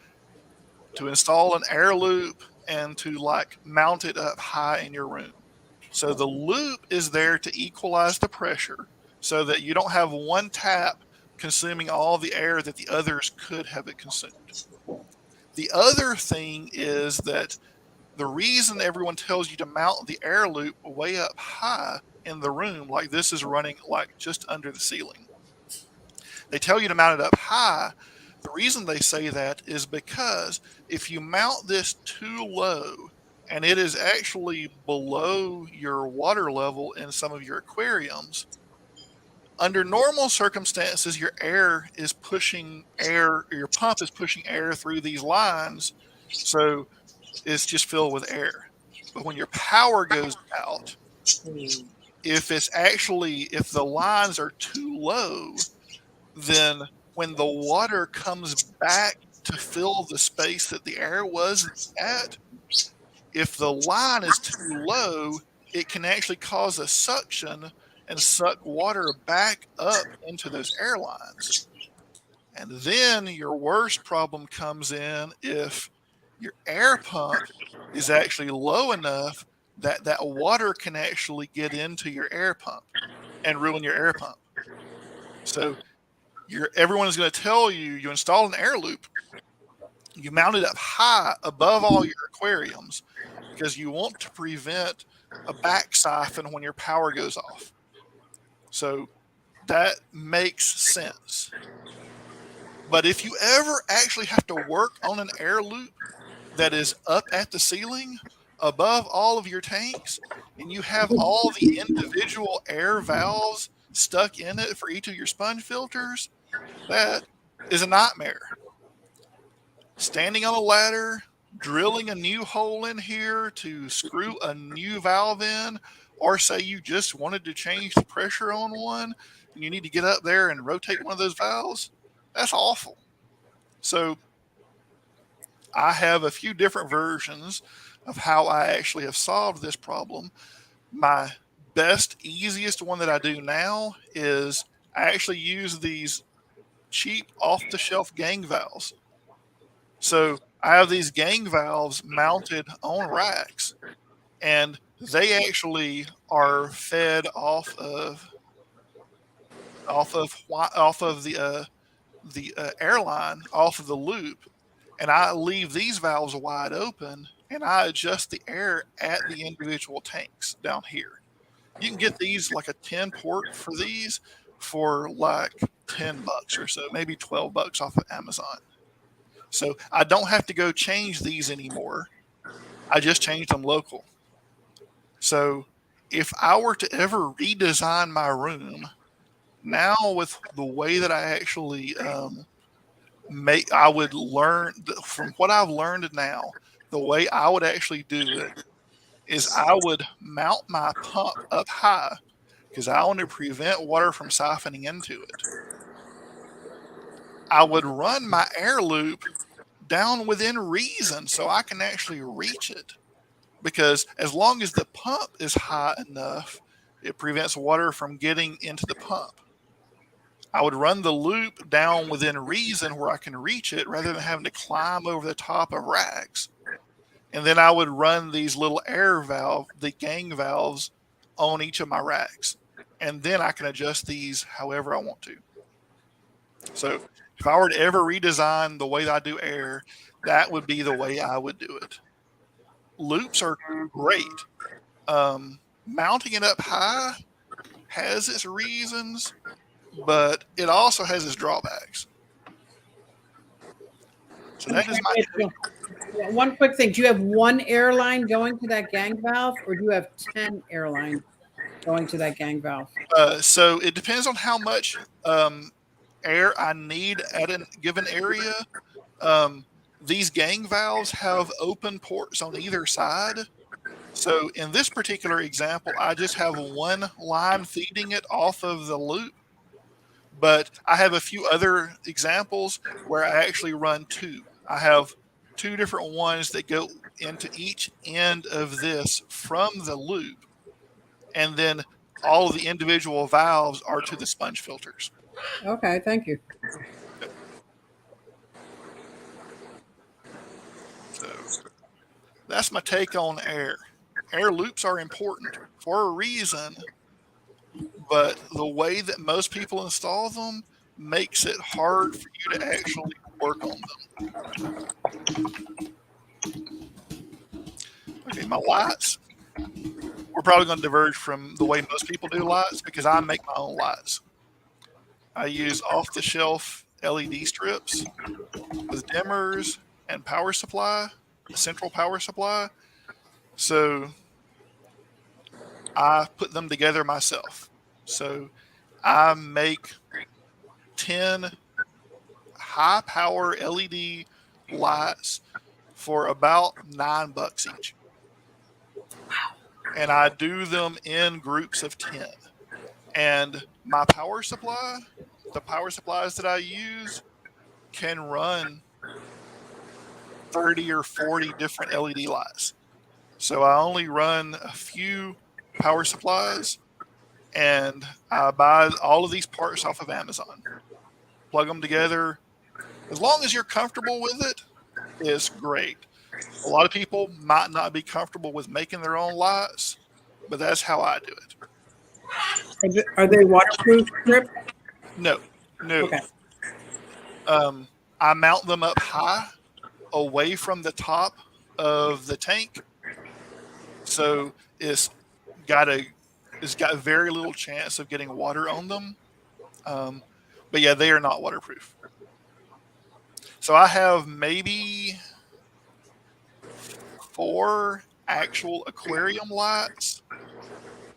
to install an air loop and to like mount it up high in your room. So the loop is there to equalize the pressure so that you don't have one tap consuming all the air that the others could have it consumed. The other thing is that the reason everyone tells you to mount the air loop way up high in the room, like this is running like just under the ceiling. They tell you to mount it up high. The reason they say that is because if you mount this too low and it is actually below your water level in some of your aquariums, under normal circumstances, your air is pushing air, your pump is pushing air through these lines, so it's just filled with air. But when your power goes out, if the lines are too low, then when the water comes back to fill the space that the air was at, if the line is too low, it can actually cause a suction and suck water back up into those air lines. And then your worst problem comes in if your air pump is actually low enough that that water can actually get into your air pump and ruin your air pump. So everyone is going to tell you, you install an air loop, you mount it up high above all your aquariums because you want to prevent a back siphon when your power goes off. So that makes sense. But if you ever actually have to work on an air loop that is up at the ceiling above all of your tanks, and you have all the individual air valves stuck in it for each of your sponge filters, that is a nightmare. Standing on a ladder, drilling a new hole in here to screw a new valve in, or say you just wanted to change the pressure on one and you need to get up there and rotate one of those valves, that's awful. So I have a few different versions of how I actually have solved this problem. My best, easiest one that I do now is I actually use these cheap off-the-shelf gang valves. So I have these gang valves mounted on racks, and they actually are fed off of the airline, off of the loop, and I leave these valves wide open, and I adjust the air at the individual tanks down here. You can get these like a 10 port for these for like $10 or so, maybe $12 off of Amazon. So I don't have to go change these anymore. I just changed them local. So if I were to ever redesign my room, now with the way that I actually I would learn from what I've learned now, the way I would actually do it is I would mount my pump up high because I want to prevent water from siphoning into it. I would run my air loop down within reason so I can actually reach it, because as long as the pump is high enough, it prevents water from getting into the pump. I would run the loop down within reason where I can reach it rather than having to climb over the top of racks. And then I would run these little the gang valves on each of my racks. And then I can adjust these however I want to. So if I were to ever redesign the way that I do air, that would be the way I would do it. Loops are great. Mounting it up high has its reasons, but it also has its drawbacks. So that is my one quick thing. Do you have one airline going to that gang valve, or do you have 10 airlines going to that gang valve? So it depends on how much air I need at a given area. These gang valves have open ports on either side. So in this particular example, I just have one line feeding it off of the loop. But I have a few other examples where I actually run two. I have two different ones that go into each end of this from the loop. And then all of the individual valves are to the sponge filters. Okay, thank you. So that's my take on air. Air loops are important for a reason, but the way that most people install them makes it hard for you to actually work on them. Okay, my lights. We're probably going to diverge from the way most people do lights because I make my own lights. I use off-the-shelf LED strips with dimmers and power supply, a central power supply. So I put them together myself. So I make 10 high power LED lights for about $9 each. And I do them in groups of 10. And my power supply, the power supplies that I use, can run 30 or 40 different LED lights. So I only run a few power supplies, and I buy all of these parts off of Amazon. Plug them together. As long as you're comfortable with it, it's great. A lot of people might not be comfortable with making their own lights, but that's how I do it. Are they waterproof strips? No. Okay. I mount them up high, away from the top of the tank, so it's got very little chance of getting water on them. But yeah, they are not waterproof. So I have maybe 4 actual aquarium lights,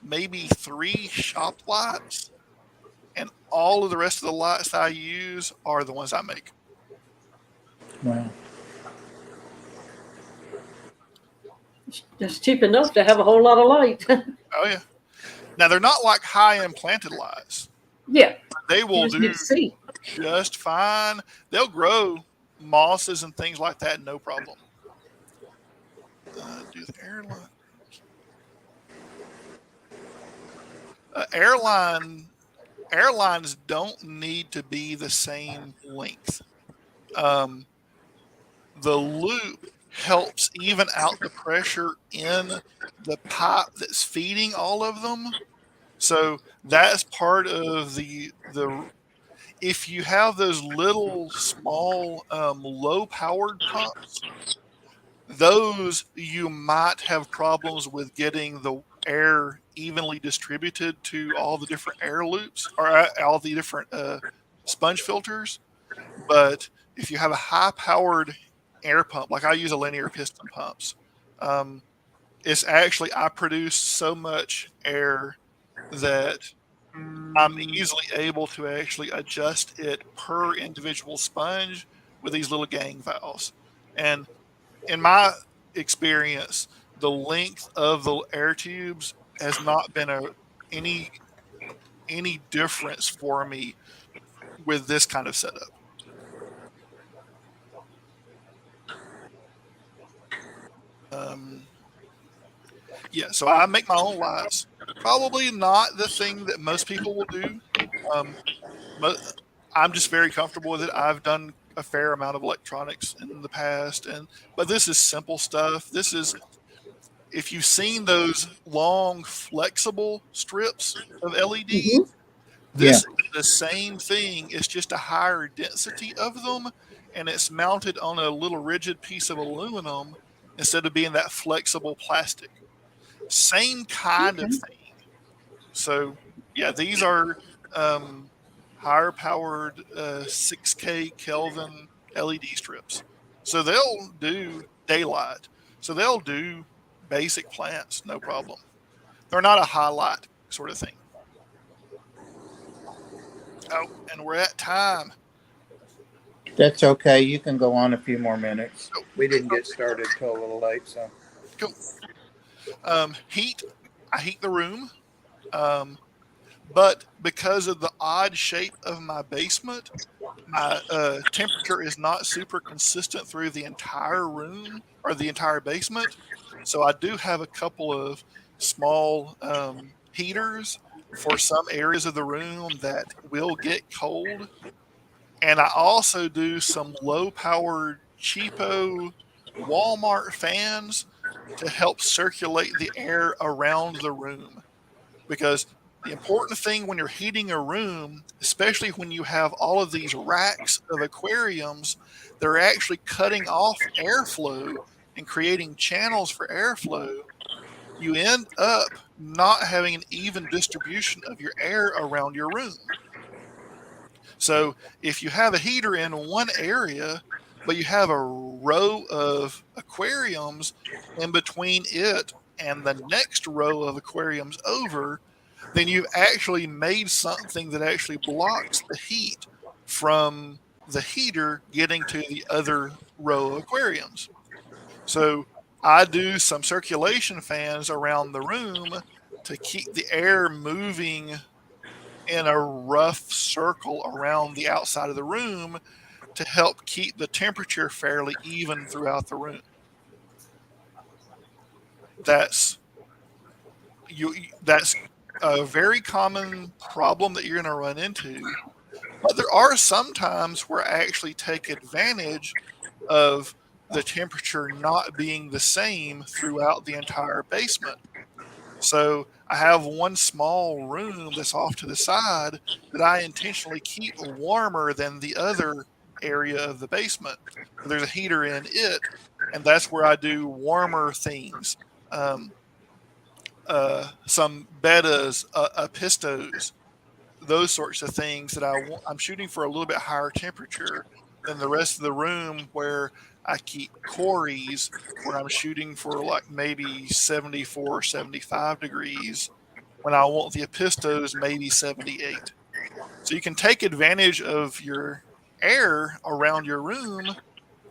maybe 3 shop lights, and all of the rest of the lights that I use are the ones I make. Wow. It's cheap enough to have a whole lot of light. Oh yeah. Now they're not like high-end planted lights. Yeah. They will do just fine. They'll grow mosses and things like that, no problem. Do the airline. Airlines don't need to be the same length. the loop helps even out the pressure in the pipe that's feeding all of them. So that's part of the if you have those little small low powered pumps, those you might have problems with getting the air evenly distributed to all the different air loops or all the different sponge filters. But if you have a high powered air pump, like I use a linear piston pumps, it's actually, I produce so much air that I'm easily able to actually adjust it per individual sponge with these little gang valves. And in my experience, the length of the air tubes has not been any difference for me with this kind of setup. Yeah, so I make my own lights. Probably not the thing that most people will do, but I'm just very comfortable with it. I've done a fair amount of electronics in the past, but this is simple stuff. This is, if you've seen those long flexible strips of LED, this is the same thing. It's just a higher density of them, and it's mounted on a little rigid piece of aluminum instead of being that flexible plastic. Same kind of thing. So yeah, these are higher powered 6K Kelvin LED strips. So they'll do daylight. So they'll do basic plants, no problem. They're not a highlight sort of thing. Oh, and we're at time. That's okay. You can go on a few more minutes. We didn't get started till a little late, so. Cool. Heat. I heat the room. But because of the odd shape of my basement, my temperature is not super consistent through the entire room or the entire basement. So I do have a couple of small heaters for some areas of the room that will get cold. And I also do some low-powered, cheapo Walmart fans to help circulate the air around the room. Because the important thing when you're heating a room, especially when you have all of these racks of aquariums, they're actually cutting off airflow and creating channels for airflow. You end up not having an even distribution of your air around your room. So if you have a heater in one area, but you have a row of aquariums in between it and the next row of aquariums over, then you've actually made something that actually blocks the heat from the heater getting to the other row of aquariums. So I do some circulation fans around the room to keep the air moving in a rough circle around the outside of the room to help keep the temperature fairly even throughout the room. That's a very common problem that you're going to run into. But there are some times where I actually take advantage of the temperature not being the same throughout the entire basement. So I have one small room that's off to the side that I intentionally keep warmer than the other area of the basement. There's a heater in it, and that's where I do warmer things. Some bettas, pistos, those sorts of things that I'm shooting for a little bit higher temperature than the rest of the room, where I keep Corys where I'm shooting for like maybe 74, 75 degrees when I want the Apistos maybe 78. So you can take advantage of your air around your room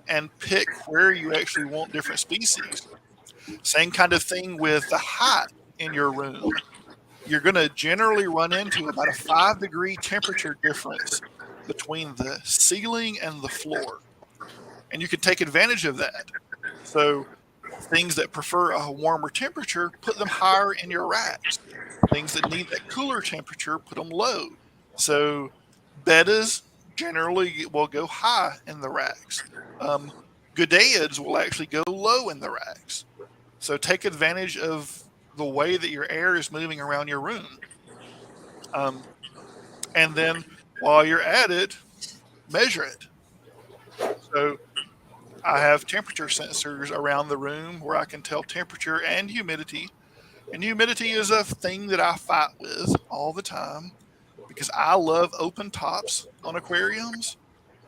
and pick where you actually want different species. Same kind of thing with the height in your room. You're going to generally run into about a 5-degree temperature difference between the ceiling and the floor. And you can take advantage of that. So things that prefer a warmer temperature, put them higher in your racks. Things that need that cooler temperature, put them low. So bettas generally will go high in the racks. Good Eds will actually go low in the racks. So take advantage of the way that your air is moving around your room. And then while you're at it, measure it. So I have temperature sensors around the room where I can tell temperature and humidity. And humidity is a thing that I fight with all the time because I love open tops on aquariums,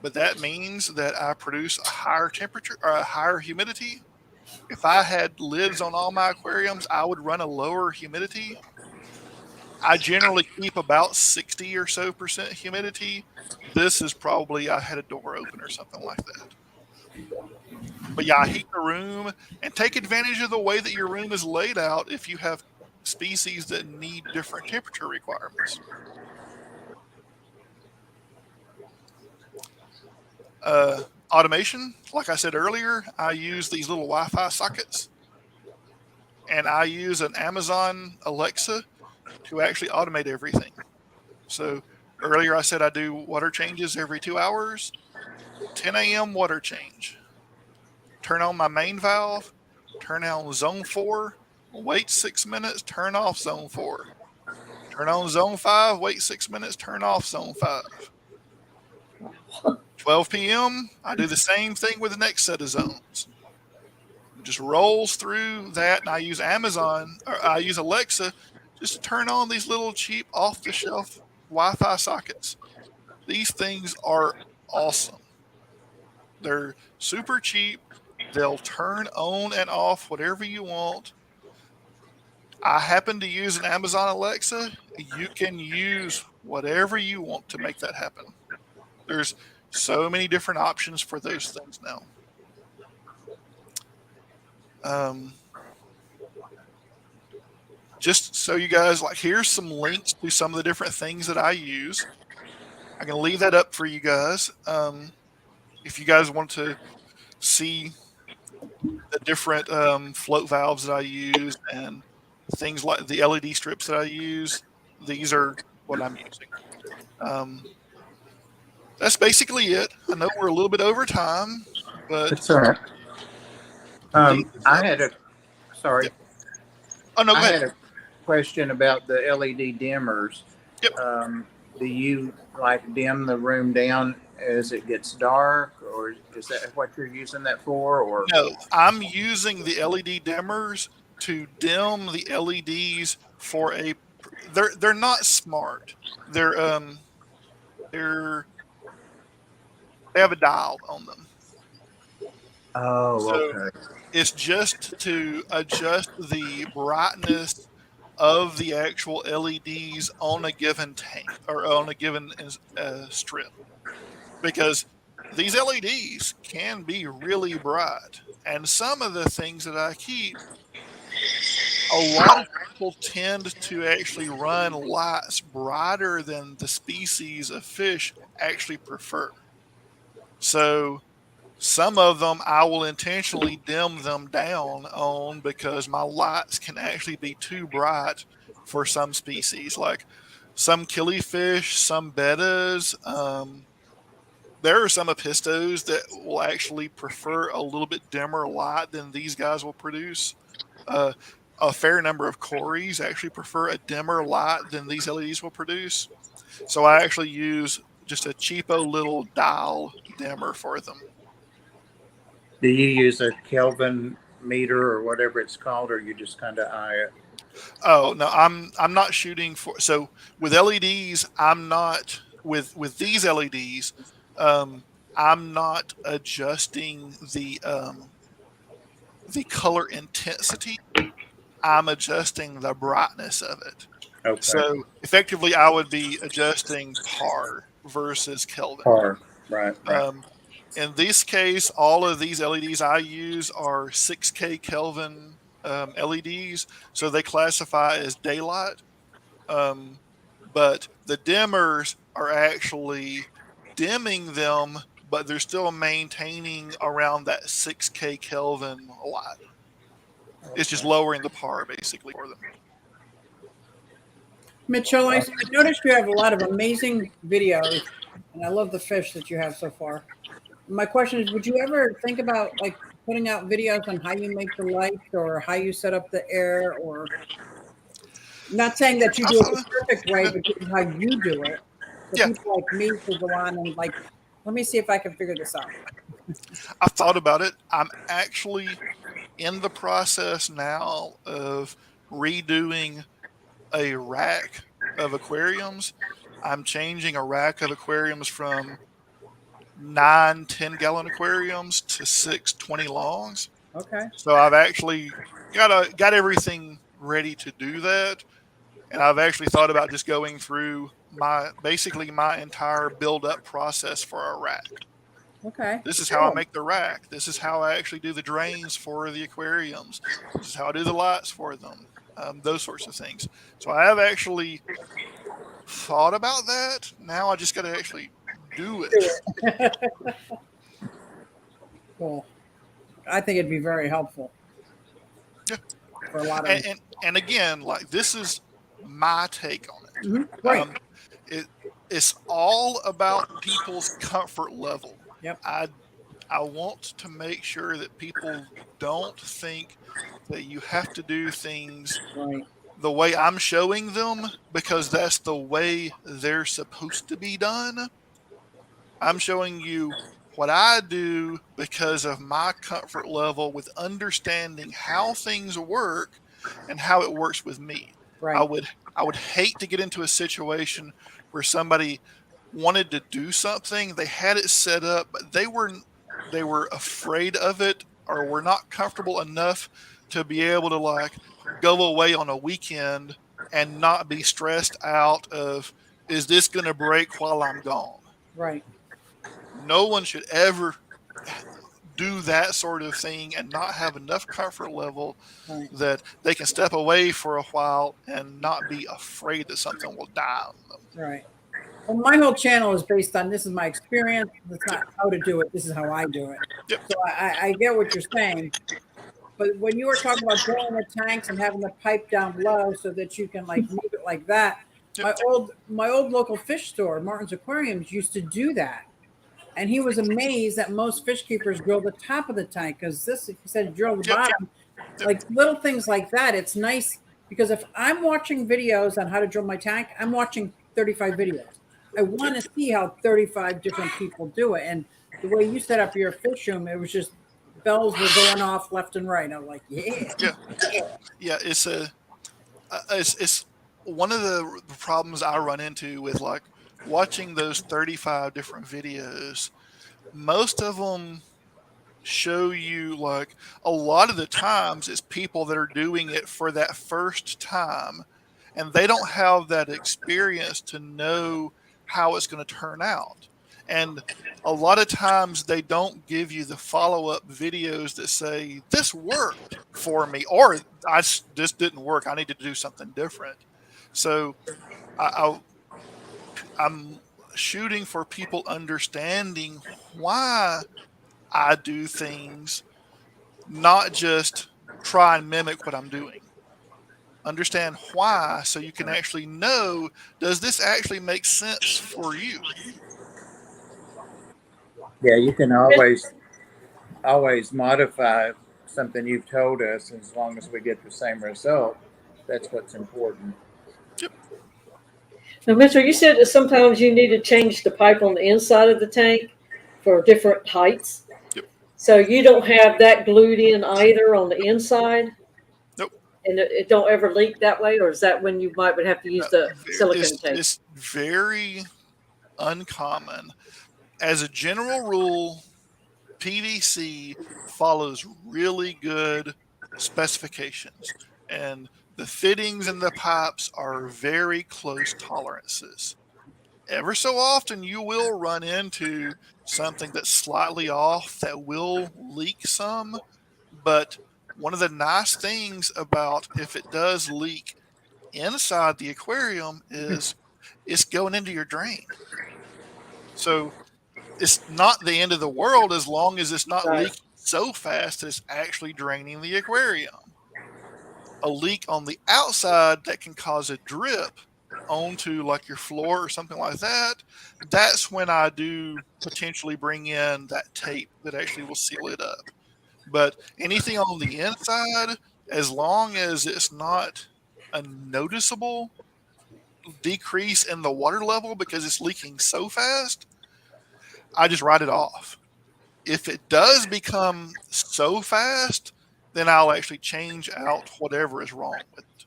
but that means that I produce a higher temperature or a higher humidity. If I had lids on all my aquariums, I would run a lower humidity. I generally keep about 60 or so % humidity. This is probably, I had a door open or something like that. But yeah, heat the room and take advantage of the way that your room is laid out if you have species that need different temperature requirements. Automation, like I said earlier, I use these little Wi-Fi sockets, and I use an Amazon Alexa to actually automate everything. So earlier I said I do water changes every 2 hours. 10 a.m. water change. Turn on my main valve, turn on zone 4, wait 6 minutes, turn off zone 4. Turn on zone 5, wait 6 minutes, turn off zone 5. 12 p.m., I do the same thing with the next set of zones. It just rolls through that, and I use Alexa just to turn on these little cheap off-the-shelf Wi-Fi sockets. These things are awesome. They're super cheap. They'll turn on and off whatever you want. I happen to use an Amazon Alexa. You can use whatever you want to make that happen. There's so many different options for those things now. Just so you guys, like, here's some links to some of the different things that I use. I'm going to leave that up for you guys. If you guys want to see the different float valves that I use and things like the LED strips that I use, these are what I'm using. That's basically it. I know we're a little bit over time, but It's all right. I had a sorry. Yep. Oh no, go ahead. Had a question about the LED dimmers. Yep. Do you like dim the room down as it gets dark, or is that what you're using that for? Or no, I'm using the LED dimmers to dim the LEDs for a. They're not smart. They have a dial on them. oh, So okay. it's just to adjust the brightness of the actual LEDs on a given tank or on a given strip, because these LEDs can be really bright, and some of the things that I keep, a lot of people tend to actually run lights brighter than the species of fish actually prefer. So some of them I will intentionally dim them down on because my lights can actually be too bright for some species, like some killifish, some bettas. There are some apistos that will actually prefer a little bit dimmer light than these guys will produce. A fair number of cories actually prefer a dimmer light than these LEDs will produce. So I actually use just a cheapo little dial dimmer for them. Do you use a Kelvin meter or whatever it's called, or you just kind of eye it? Oh no, I'm not shooting for. So with LEDs, I'm not with these LEDs. I'm not adjusting the color intensity. I'm adjusting the brightness of it. Okay. So effectively, I would be adjusting par versus Kelvin. Par, right. In this case, all of these LEDs I use are 6K Kelvin LEDs, so they classify as daylight. But the dimmers are actually dimming them, but they're still maintaining around that 6K Kelvin light. It's just lowering the par basically for them. Mitchell, I noticed you have a lot of amazing videos, and I love the fish that you have so far. my question is, would you ever think about like putting out videos on how you make the lights or how you set up the air, or not saying that you I do it thought, the perfect way, yeah, but this is how you do it. For yeah, people like me to go on and like, let me see if I can figure this out. I thought about it. I'm actually in the process now of redoing a rack of aquariums. I'm changing a rack of aquariums from 9 10-gallon aquariums to 6 20 longs. Okay. So I've actually got everything ready to do that. And I've actually thought about just going through basically my entire build up process for a rack. Okay. This is how I make the rack. This is how I actually do the drains for the aquariums. This is how I do the lights for them. Those sorts of things. So I have actually thought about that. Now I just got to actually do it. Cool. I think it'd be very helpful. Yeah. For a lot of And again, like, this is my take on it. right. It's all about people's comfort level. Yep. I want to make sure that people don't think that you have to do things Right. the way I'm showing them because that's the way they're supposed to be done. I'm showing you what I do because of my comfort level with understanding how things work and how it works with me. Right. I would hate to get into a situation where somebody wanted to do something, they had it set up, but they were afraid of it or were not comfortable enough to be able to like go away on a weekend and not be stressed out of, is this going to break while I'm gone? Right. No one should ever do that sort of thing and not have enough comfort level Right. that they can step away for a while and not be afraid that something will die on them. Right. Well, my whole channel is based on this is my experience. It's not how to do it. This is how I do it. Yep. So I get what you're saying. But when you were talking about drilling the tanks and having the pipe down below so that you can like move it like that, Yep. my old local fish store, Martin's Aquariums, used to do that. And he was amazed that most fish keepers drill the top of the tank because this, he said, drill the Yep. bottom. Like little things like that. It's nice because if I'm watching videos on how to drill my tank, I'm watching 35 videos. I want to see how 35 different people do it. And the way you set up your fish room, it was just bells were going off left and right. I'm like, yeah. Yeah. It's one of the problems I run into with like watching those 35 different videos. Most of them show you like a lot of the times it's people that are doing it for that first time and they don't have that experience to know how it's going to turn out. And a lot of times they don't give you the follow-up videos that say this worked for me or this didn't work, I need to do something different. So I'm shooting for people understanding why I do things, not just try and mimic what I'm doing. Understand why so you can actually know, does this actually make sense for you? Yeah, you can always modify something you've told us as long as we get the same result. That's what's important. Yep. Now, Mitchell, you said that sometimes you need to change the pipe on the inside of the tank for different heights. Yep. So you don't have that glued in either on the inside? Nope. And it don't ever leak that way? Or is that when you might would have to use the silicone tape? It's very uncommon. As a general rule, PVC follows really good specifications. And the fittings and the pipes are very close tolerances. Ever so often, you will run into something that's slightly off that will leak some. But one of the nice things about if it does leak inside the aquarium is it's going into your drain. So it's not the end of the world as long as it's not leaking so fast that it's actually draining the aquarium. A leak on the outside that can cause a drip onto like your floor or something like that, that's when I do potentially bring in that tape that actually will seal it up. But anything on the inside, as long as it's not a noticeable decrease in the water level because it's leaking so fast, I just write it off. If it does become so fast, then I'll actually change out whatever is wrong with it.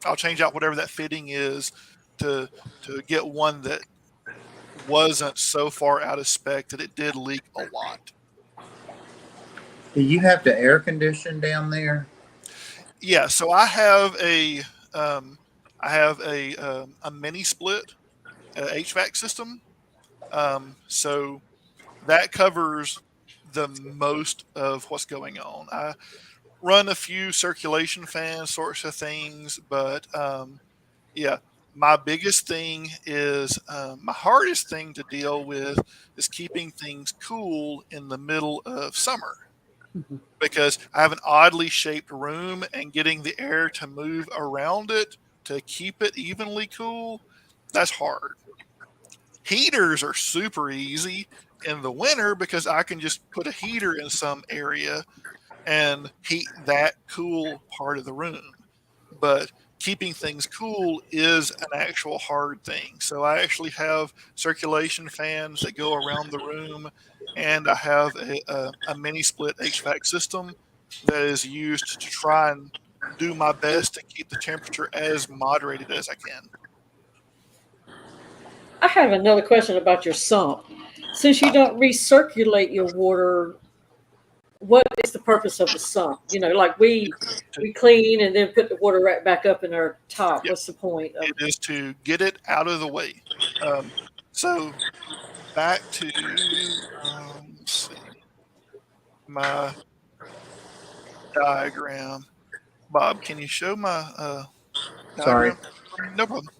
I'll change out whatever that fitting is to get one that wasn't so far out of spec that it did leak a lot. Do you have to air condition down there? Yeah, so I have a mini split HVAC system. So that covers the most of what's going on. I run a few circulation fan sorts of things, but yeah, my biggest thing is my hardest thing to deal with is keeping things cool in the middle of summer because I have an oddly shaped room and getting the air to move around it to keep it evenly cool, that's hard. Heaters are super easy in the winter because I can just put a heater in some area and heat that cool part of the room. But keeping things cool is an actual hard thing. So I actually have circulation fans that go around the room, and I have a mini split HVAC system that is used to try and do my best to keep the temperature as moderated as I can. I have another question about your sump. Since you don't recirculate your water, what is the purpose of the sump? You know, like we clean and then put the water right back up in our top. Yep. What's the point of it? Is to get it out of the way. So back to let's see, my diagram. Bob, can you show my Sorry. diagram? No problem.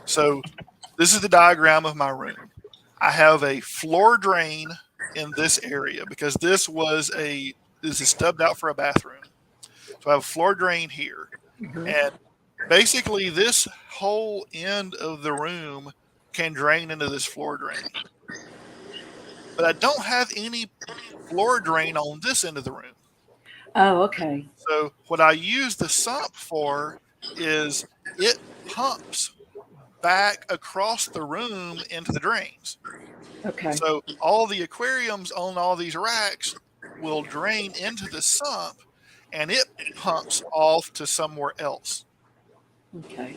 So this is the diagram of my room. I have a floor drain in this area because this is stubbed out for a bathroom. So I have a floor drain here. And basically this whole end of the room can drain into this floor drain. But I don't have any floor drain on this end of the room. Oh, okay. So what I use the sump for is it pumps back across the room into the drains. Okay. So all the aquariums on all these racks will drain into the sump and it pumps off to somewhere else. Okay.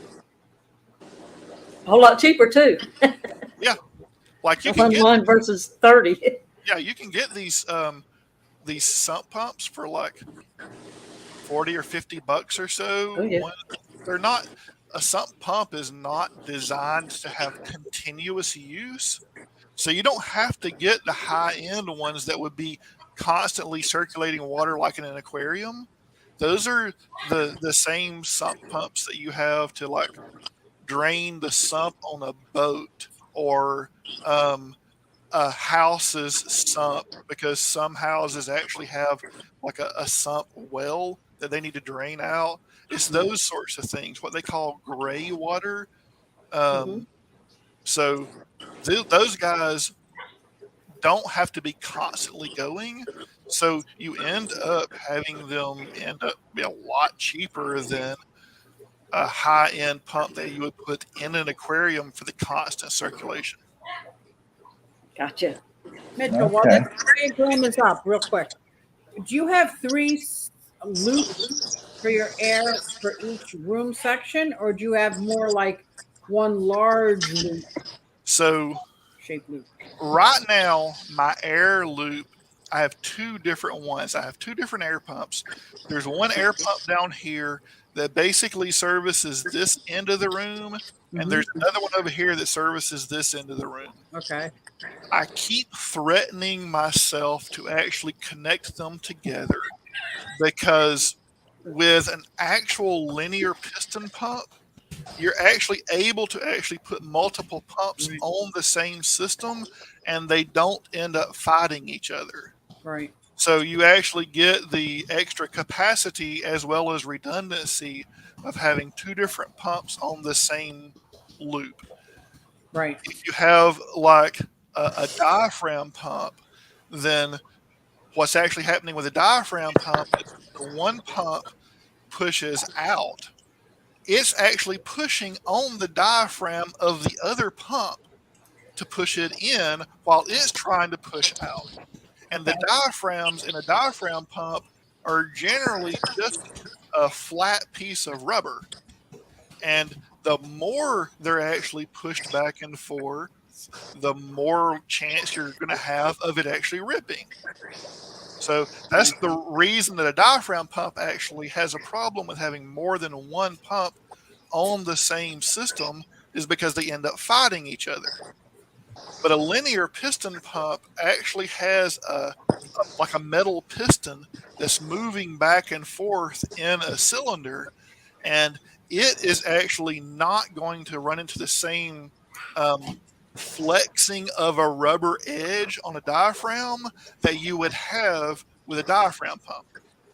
A whole lot cheaper too. Yeah. Like you can get $1 versus 30. Yeah, you can get these sump pumps for like 40 or 50 bucks or so. Oh, yeah. They're not, a sump pump is not designed to have continuous use. So you don't have to get the high end ones that would be constantly circulating water like in an aquarium. Those are the same sump pumps that you have to like drain the sump on a boat or a house's sump, because some houses actually have like a sump well that they need to drain out. It's those sorts of things, what they call gray water. So those guys don't have to be constantly going. So you end up having them be a lot cheaper than a high-end pump that you would put in an aquarium for the constant circulation. Gotcha. Mitchell, while that diagram is up, real quick, do you have 3 loops for your air for each room section, or do you have more like one large loop? So Shape loop. Right now, my air loop, I have 2 different ones. I have 2 different air pumps. There's one air pump down here that basically services this end of the room, and there's another one over here that services this end of the room. Okay. I keep threatening myself to actually connect them together because with an actual linear piston pump, you're actually able to actually put multiple pumps on the same system and they don't end up fighting each other. Right. So you actually get the extra capacity as well as redundancy of having two different pumps on the same loop. Right. If you have like a diaphragm pump, then what's actually happening with a diaphragm pump is the one pump pushes out. It's actually pushing on the diaphragm of the other pump to push it in while it's trying to push out. And the diaphragms in a diaphragm pump are generally just a flat piece of rubber. And the more they're actually pushed back and forth, the more chance you're going to have of it actually ripping. So that's the reason that a diaphragm pump actually has a problem with having more than one pump on the same system, is because they end up fighting each other. But a linear piston pump actually has like a metal piston that's moving back and forth in a cylinder, and it is actually not going to run into the same flexing of a rubber edge on a diaphragm that you would have with a diaphragm pump.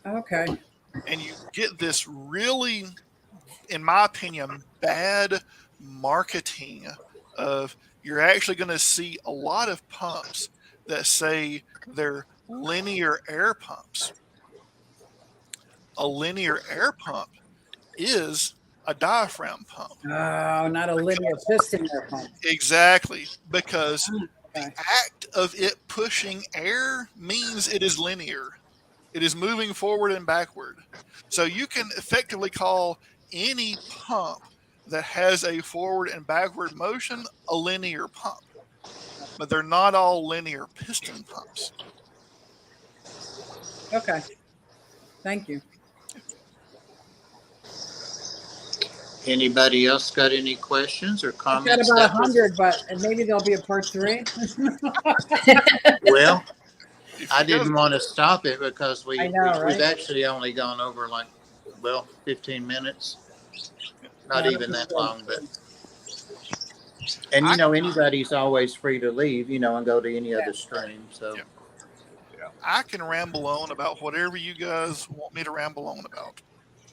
Okay. And you get this really, in my opinion, bad marketing of, you're actually going to see a lot of pumps that say they're linear air pumps. A linear air pump is a diaphragm pump. Oh, not a linear piston air pump. Exactly, because Okay. the act of it pushing air means it is linear. It is moving forward and backward. So you can effectively call any pump that has a forward and backward motion a linear pump. But they're not all linear piston pumps. Okay. Thank you. Anybody else got any questions or I've got comments? about 100, but and maybe there'll be a part 3. Well, I didn't want to stop it because I know, we've right? actually only gone over 15 minutes. Not Yeah, even that's that good. long, but. And anybody's always free to leave, and go to any other stream. So. Yeah. I can ramble on about whatever you guys want me to ramble on about.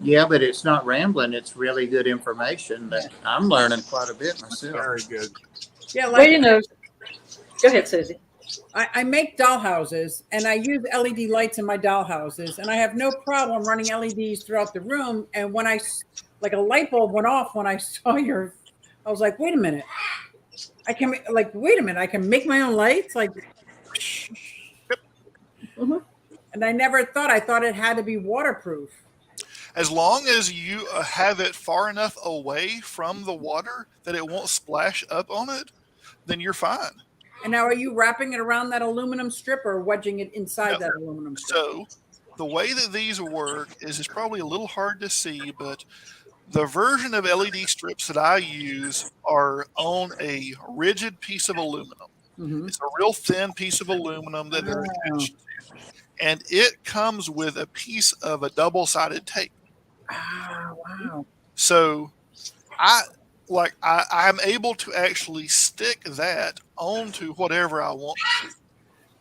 Yeah, but it's not rambling. It's really good information that I'm learning quite a bit myself. Very good. Yeah, Well, like go ahead, Susie. I make doll houses and I use LED lights in my doll houses, and I have no problem running LEDs throughout the room. And when a light bulb went off when I saw I was like, wait a minute. I can make my own lights. And I thought it had to be waterproof. As long as you have it far enough away from the water that it won't splash up on it, then you're fine. And now, are you wrapping it around that aluminum strip or wedging it inside that aluminum strip? So the way that these work is it's probably a little hard to see, but the version of LED strips that I use are on a rigid piece of aluminum. Mm-hmm. It's a real thin piece of aluminum that they're attached to. And it comes with a piece of a double-sided tape. Ah, wow. So I'm able to actually stick that onto whatever I want to.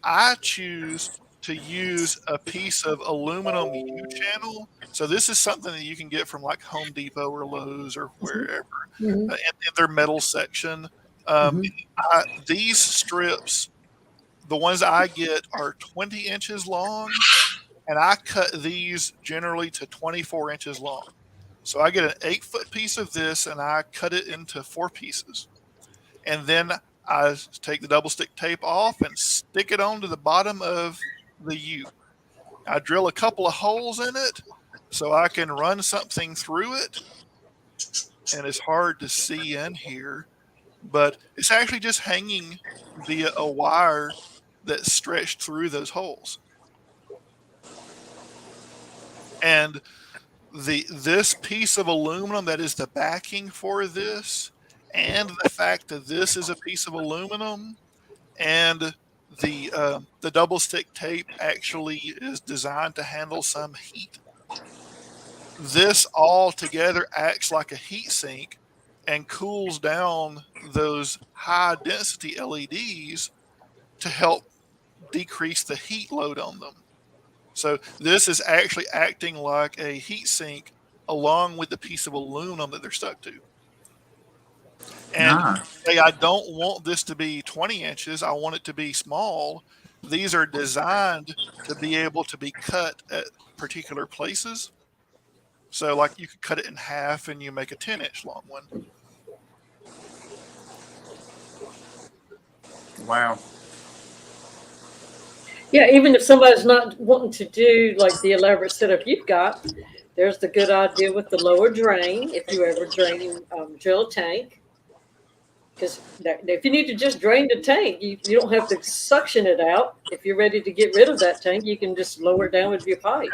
I choose to use a piece of aluminum U-channel. So this is something that you can get from like Home Depot or Lowe's or wherever in their metal section. These strips, the ones I get, are 20 inches long, and I cut these generally to 24 inches long. So I get an 8-foot piece of this and I cut it into 4 pieces. And then I take the double stick tape off and stick it onto the bottom of the U. I drill a couple of holes in it so I can run something through it. And it's hard to see in here, but it's actually just hanging via a wire that's stretched through those holes. And this piece of aluminum that is the backing for this, and the fact that this is a piece of aluminum, and the double stick tape actually is designed to handle some heat. This all together acts like a heat sink and cools down those high density LEDs to help decrease the heat load on them. So this is actually acting like a heat sink along with the piece of aluminum that they're stuck to. And say I don't want this to be 20 inches. I want it to be small. These are designed to be able to be cut at particular places. So like you could cut it in half and you make a 10-inch long one. Wow. Yeah, even if somebody's not wanting to do like the elaborate setup you've got, there's the good idea with the lower drain. If you ever drill a tank, because if you need to just drain the tank, you don't have to suction it out. If you're ready to get rid of that tank, you can just lower it down with your pipe.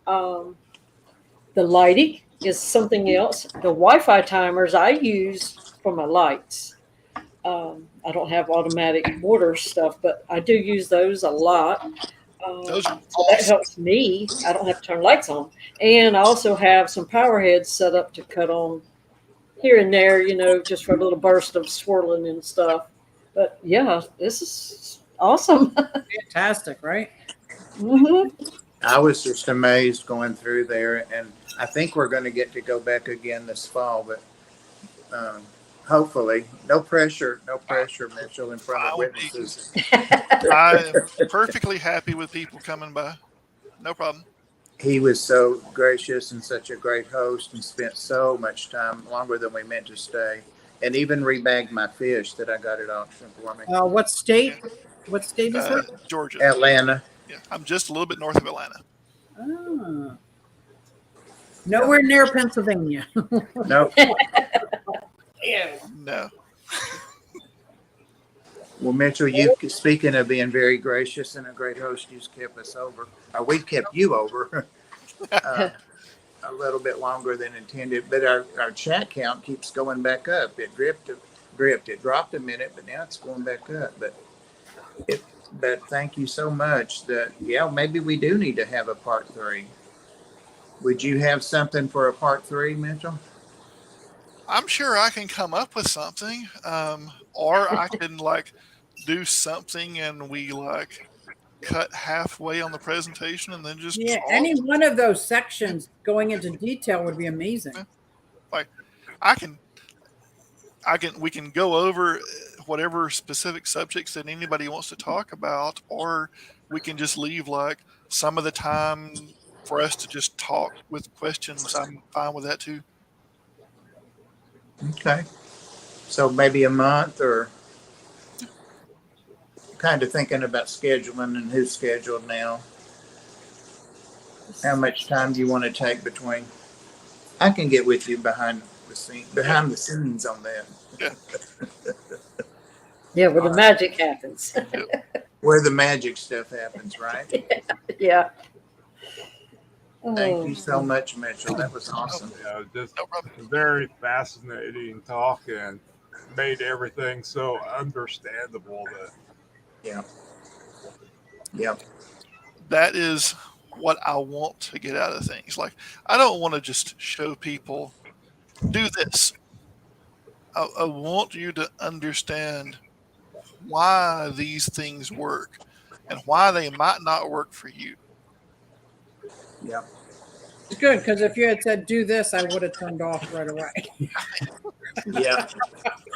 The lighting is something else. The Wi-Fi timers I use for my lights. I don't have automatic mortar stuff, but I do use those a lot. Those are so that helps me. I don't have to turn lights on. And I also have some power heads set up to cut on here and there, just for a little burst of swirling and stuff. But yeah, this is awesome. Fantastic, right? Mm-hmm. I was just amazed going through there, and I think we're going to get to go back again this fall, but hopefully. No pressure, Mitchell, in front of witnesses. I'm perfectly happy with people coming by. No problem. He was so gracious and such a great host and spent so much time, longer than we meant to stay, and even rebagged my fish that I got at auction for me. What state? What state is it? Georgia. Atlanta. Yeah, I'm just a little bit north of Atlanta. Oh. Nowhere near Pennsylvania. Nope. No. Well, Mitchell, speaking of being very gracious and a great host, you've kept us over. We've kept you over a little bit longer than intended, but our chat count keeps going back up. It It dropped a minute, but now it's going back up. But thank you so much. Maybe we do need to have a part 3. Would you have something for a part 3, Mitchell? I'm sure I can come up with something, or I can do something and we cut halfway on the presentation and then just talk. Any one of those sections going into detail would be amazing. We can go over whatever specific subjects that anybody wants to talk about, or we can just leave some of the time for us to just talk with questions. I'm fine with that too. Okay. So maybe a month, or kind of thinking about scheduling and who's scheduled now. How much time do you want to take between? I can get with you behind the scenes on that. Yeah. Yeah, where the magic happens. Where the magic stuff happens, right? Yeah. Thank you so much, Mitchell. That was awesome. Yeah, just very fascinating talk and made everything so understandable. Yeah. That is what I want to get out of things. I don't want to just show people, do this. I want you to understand why these things work and why they might not work for you. Yeah. It's good, because if you had said do this, I would have turned off right away. Yeah.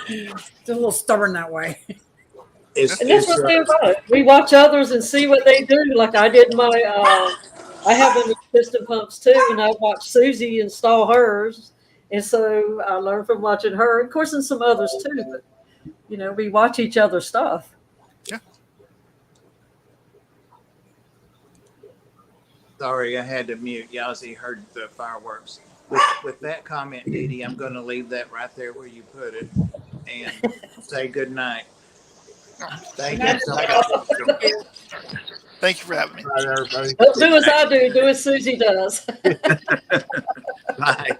It's a little stubborn that way. And that's one thing about it. We watch others and see what they do. Like I did I have them with piston pumps too, and I watched Susie install hers. And so I learned from watching her, of course, and some others too. But, we watch each other's stuff. Yeah. Sorry, I had to mute. Yazzie heard the fireworks. With that comment, Dee Dee, I'm going to leave that right there where you put it and say good night. Thank you so much. Thank you for having me. All right, everybody. Don't do as I do. Do as Susie does. Bye.